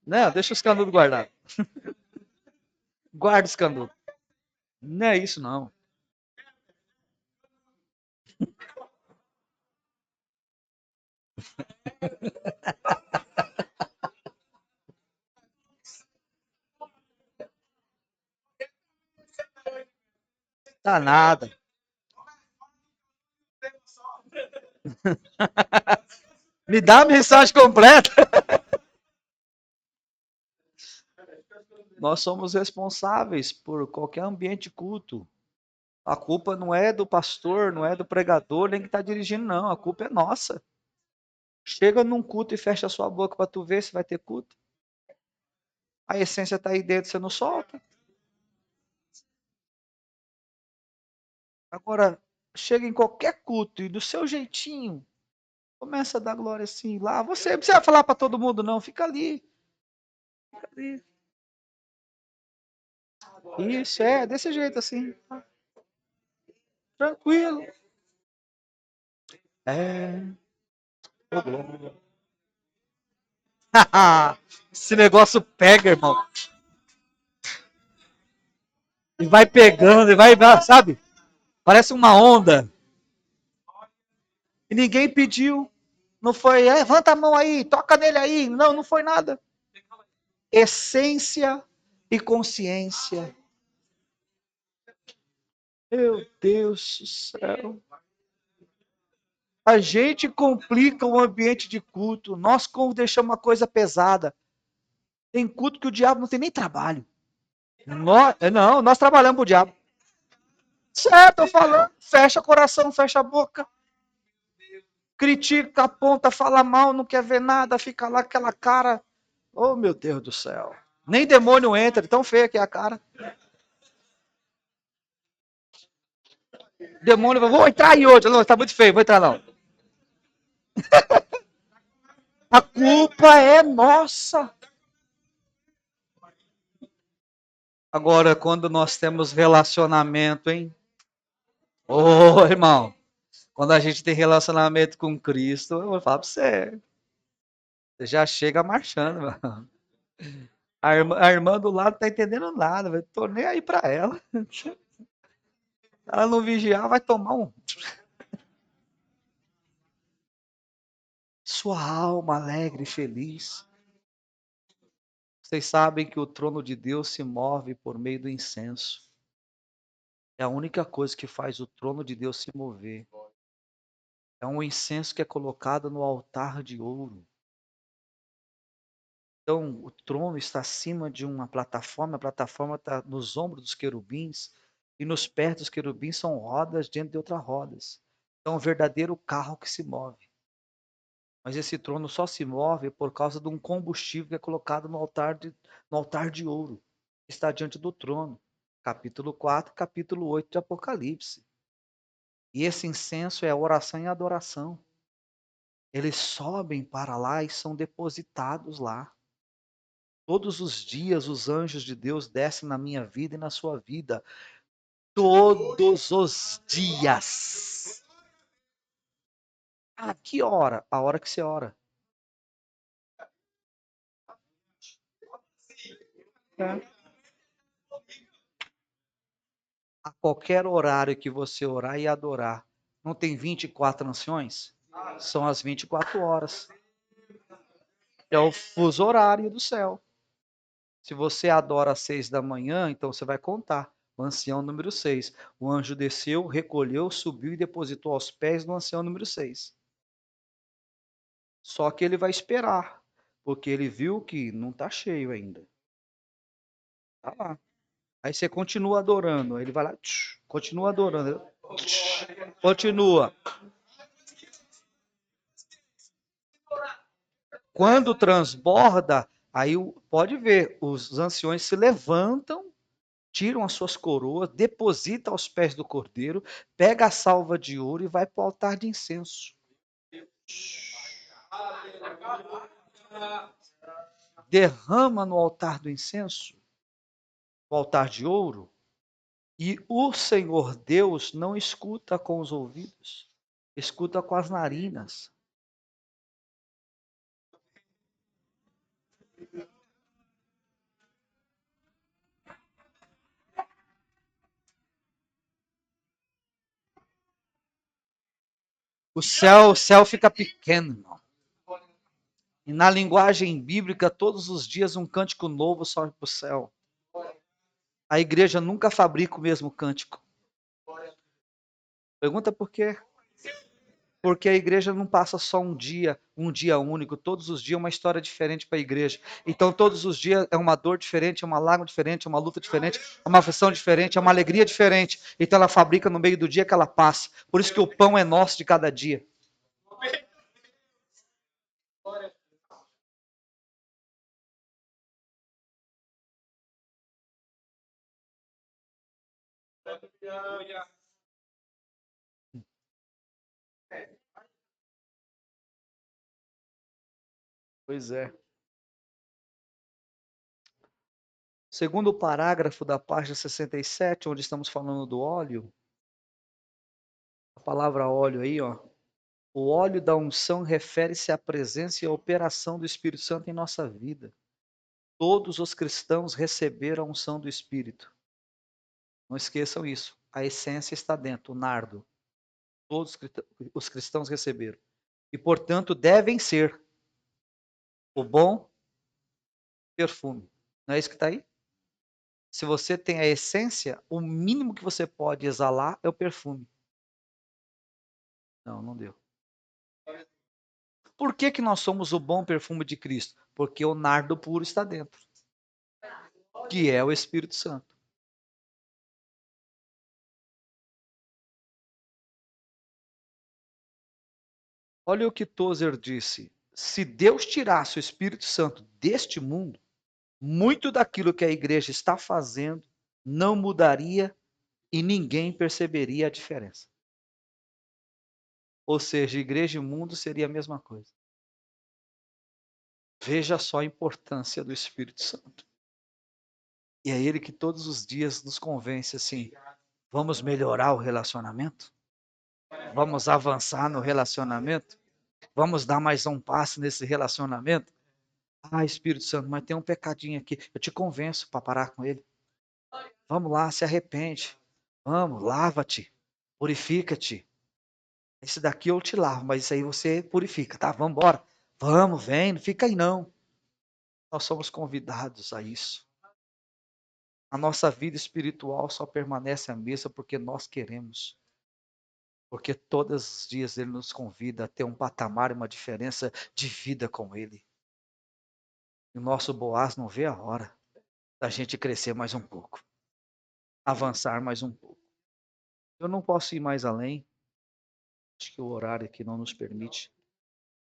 não, deixa os canudos guardados. Guarda os canudos. Não é isso, não. Tá nada. Me dá a mensagem completa. Nós somos responsáveis por qualquer ambiente de culto. A culpa não é do pastor, não é do pregador, nem que está dirigindo, não. A culpa é nossa. Chega num culto e fecha a sua boca para tu ver se vai ter culto. A essência está aí dentro, você não solta. Agora, chega em qualquer culto e do seu jeitinho, começa a dar glória assim lá. Você não precisa falar para todo mundo, não. Fica ali. Fica ali. Isso, é, desse jeito assim. Tranquilo. É. Ô, glória. Esse negócio pega, irmão. E vai pegando, e vai, sabe? Parece uma onda. E ninguém pediu. Não foi, levanta a mão aí, toca nele aí. Não, não foi nada. Essência e consciência. Meu Deus do céu. A gente complica o ambiente de culto. Nós deixamos uma coisa pesada. Tem culto que o diabo não tem nem trabalho. Nós trabalhamos pro diabo. Certo, tô falando. Fecha o coração, fecha a boca. Critica, aponta, fala mal, não quer ver nada, fica lá aquela cara. Oh, meu Deus do céu. Nem demônio entra, tão feia que é a cara. Demônio, vou entrar aí hoje. Não, tá muito feio, vou entrar não. A culpa é nossa. Agora, quando nós temos relacionamento, hein? Ô, irmão, quando a gente tem relacionamento com Cristo, eu vou falar pra você. Você já chega marchando, mano. A irmã do lado tá entendendo nada, velho. Tô nem aí pra ela. Ela não vigiar, vai tomar um. Sua alma alegre e feliz. Vocês sabem que o trono de Deus se move por meio do incenso. É a única coisa que faz o trono de Deus se mover. É um incenso que é colocado no altar de ouro. Então, o trono está acima de uma plataforma, a plataforma está nos ombros dos querubins, e nos pés dos querubins são rodas dentro de outras rodas. Então, é um verdadeiro carro que se move. Mas esse trono só se move por causa de um combustível que é colocado no altar de ouro, que está diante do trono. Capítulo 4, capítulo 8 de Apocalipse. E esse incenso é oração e adoração. Eles sobem para lá e são depositados lá. Todos os dias os anjos de Deus descem na minha vida e na sua vida. Todos os dias. Ah, que hora? A hora que você ora. É. A qualquer horário que você orar e adorar. Não tem 24 anciões? São as 24 horas. É o fuso horário do céu. Se você adora às 6 da manhã, então você vai contar. O ancião número 6. O anjo desceu, recolheu, subiu e depositou aos pés do ancião número 6. Só que ele vai esperar, porque ele viu que não está cheio ainda. Tá lá. Aí você continua adorando. Aí ele vai lá, continua adorando. Continua. Quando transborda, aí pode ver, os anciões se levantam, tiram as suas coroas, depositam aos pés do cordeiro, pega a salva de ouro e vai para o altar de incenso. Derrama no altar do incenso, o altar de ouro, e o Senhor Deus não escuta com os ouvidos, escuta com as narinas. O céu fica pequeno, irmão. E na linguagem bíblica, todos os dias um cântico novo sobe para o céu. A igreja nunca fabrica o mesmo cântico. Pergunta por quê? Porque a igreja não passa só um dia único, todos os dias é uma história diferente para a igreja. Então, todos os dias é uma dor diferente, é uma lágrima diferente, é uma luta diferente, é uma aflição diferente, é uma alegria diferente. Então, ela fabrica no meio do dia que ela passa. Por isso que o pão é nosso de cada dia. Pois é. Segundo o parágrafo da página 67, onde estamos falando do óleo, a palavra óleo aí, ó. O óleo da unção refere-se à presença e à operação do Espírito Santo em nossa vida. Todos os cristãos receberam a unção do Espírito. Não esqueçam isso. A essência está dentro, o nardo. Todos os cristãos receberam. E, portanto, devem ser o bom perfume. Não é isso que está aí? Se você tem a essência, o mínimo que você pode exalar é o perfume. Não, não deu. Por que, que nós somos o bom perfume de Cristo? Porque o nardo puro está dentro, que é o Espírito Santo. Olha o que Tozer disse. Se Deus tirasse o Espírito Santo deste mundo, muito daquilo que a igreja está fazendo não mudaria e ninguém perceberia a diferença. Ou seja, igreja e mundo seria a mesma coisa. Veja só a importância do Espírito Santo. E é ele que todos os dias nos convence assim: vamos melhorar o relacionamento? Vamos avançar no relacionamento? Vamos dar mais um passo nesse relacionamento? Ah, Espírito Santo, mas tem um pecadinho aqui. Eu te convenço para parar com ele. Vamos lá, se arrepende. Vamos, lava-te. Purifica-te. Esse daqui eu te lavo, mas isso aí você purifica, tá? Vamos embora. Vamos, vem, não fica aí não. Nós somos convidados a isso. A nossa vida espiritual só permanece a mesma porque nós queremos. Porque todos os dias Ele nos convida a ter um patamar, uma diferença de vida com Ele. E o nosso Boaz não vê a hora da gente crescer mais um pouco. Avançar mais um pouco. Eu não posso ir mais além. Acho que o horário aqui não nos permite.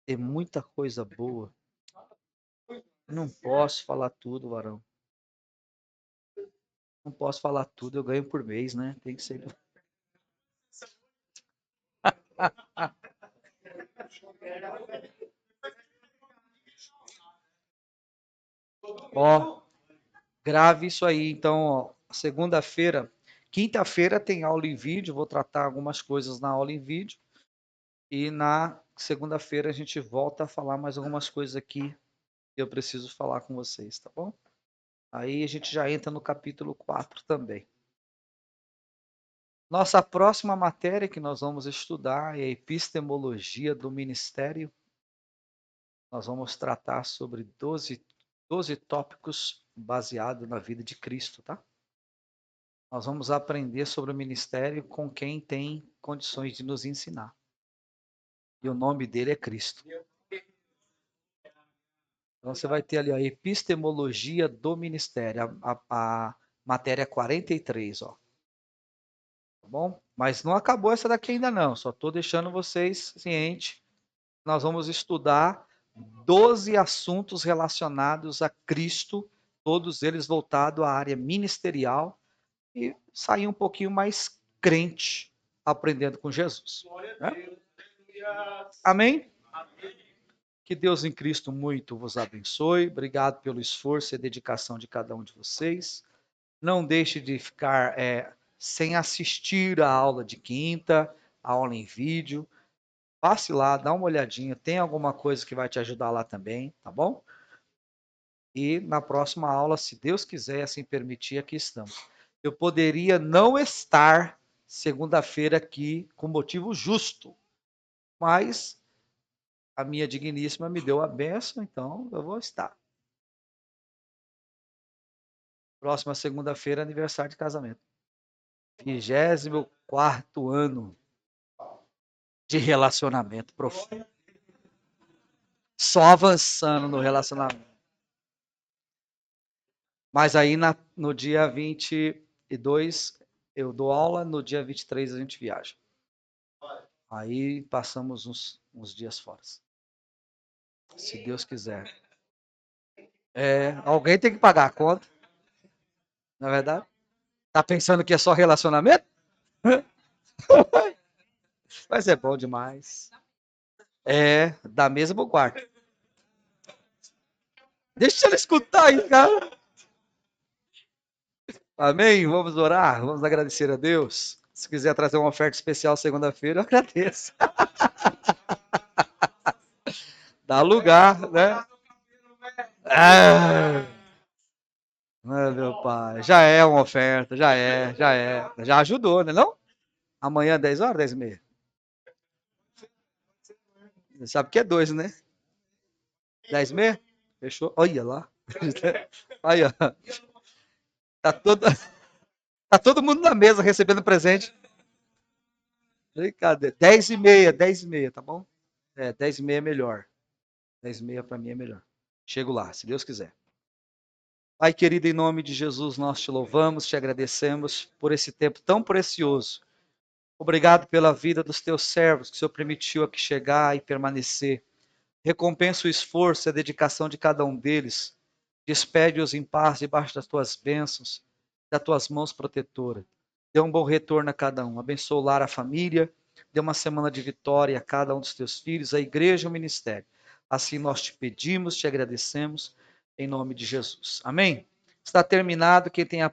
Tem muita coisa boa. Não posso falar tudo, varão. Não posso falar tudo, eu ganho por mês, né? Tem que ser. Ó, grave isso aí. Então, ó, segunda-feira, quinta-feira tem aula em vídeo, vou tratar algumas coisas na aula em vídeo. E na segunda-feira a gente volta a falar mais algumas coisas aqui que eu preciso falar com vocês, tá bom? Aí a gente já entra no capítulo 4 também. Nossa próxima matéria que nós vamos estudar é a epistemologia do ministério. Nós vamos tratar sobre 12 tópicos baseados na vida de Cristo, tá? Nós vamos aprender sobre o ministério com quem tem condições de nos ensinar. E o nome dele é Cristo. Então você vai ter ali a epistemologia do ministério, a matéria 43, ó. Tá bom? Mas não acabou essa daqui ainda não, só estou deixando vocês cientes. Nós vamos estudar 12 assuntos relacionados a Cristo, todos eles voltados à área ministerial, e sair um pouquinho mais crente aprendendo com Jesus. Né? Amém? Que Deus em Cristo muito vos abençoe. Obrigado pelo esforço e dedicação de cada um de vocês. Não deixe de ficar sem assistir a aula de quinta, a aula em vídeo. Passe lá, dá uma olhadinha. Tem alguma coisa que vai te ajudar lá também, tá bom? E na próxima aula, se Deus quiser, assim permitir, aqui estamos. Eu poderia não estar segunda-feira aqui com motivo justo, mas a minha digníssima me deu a bênção, então eu vou estar. Próxima segunda-feira, aniversário de casamento. 24º ano de relacionamento profundo. Só avançando no relacionamento. Mas aí no dia 22 eu dou aula, no dia 23 a gente viaja. Aí passamos uns dias fora. Se Deus quiser. Alguém tem que pagar a conta. Não é verdade? Tá pensando que é só relacionamento? Mas é bom demais. Da mesa pro quarto. Deixa ela escutar aí, cara. Amém? Vamos orar, vamos agradecer a Deus. Se quiser trazer uma oferta especial segunda-feira, eu agradeço. Dá lugar, né? Meu pai, já é uma oferta, já é. Já ajudou, né não? Amanhã, 10 horas, 10h30. Você sabe que é 2, né? 10h30? Fechou? Olha lá. Olha. Tá todo mundo na mesa recebendo presente. Cadê? 10h30, 10h30, tá bom? 10h30 é melhor. 10h30 para mim é melhor. Chego lá, se Deus quiser. Pai querido, em nome de Jesus, nós te louvamos, te agradecemos por esse tempo tão precioso. Obrigado pela vida dos teus servos, que o Senhor permitiu aqui chegar e permanecer. Recompensa o esforço e a dedicação de cada um deles. Despede-os em paz debaixo das tuas bênçãos, das tuas mãos protetoras. Dê um bom retorno a cada um. Abençoa o lar, a família. Dê uma semana de vitória a cada um dos teus filhos, a igreja e o ministério. Assim nós te pedimos, te agradecemos, em nome de Jesus. Amém? Está terminado. Quem tem a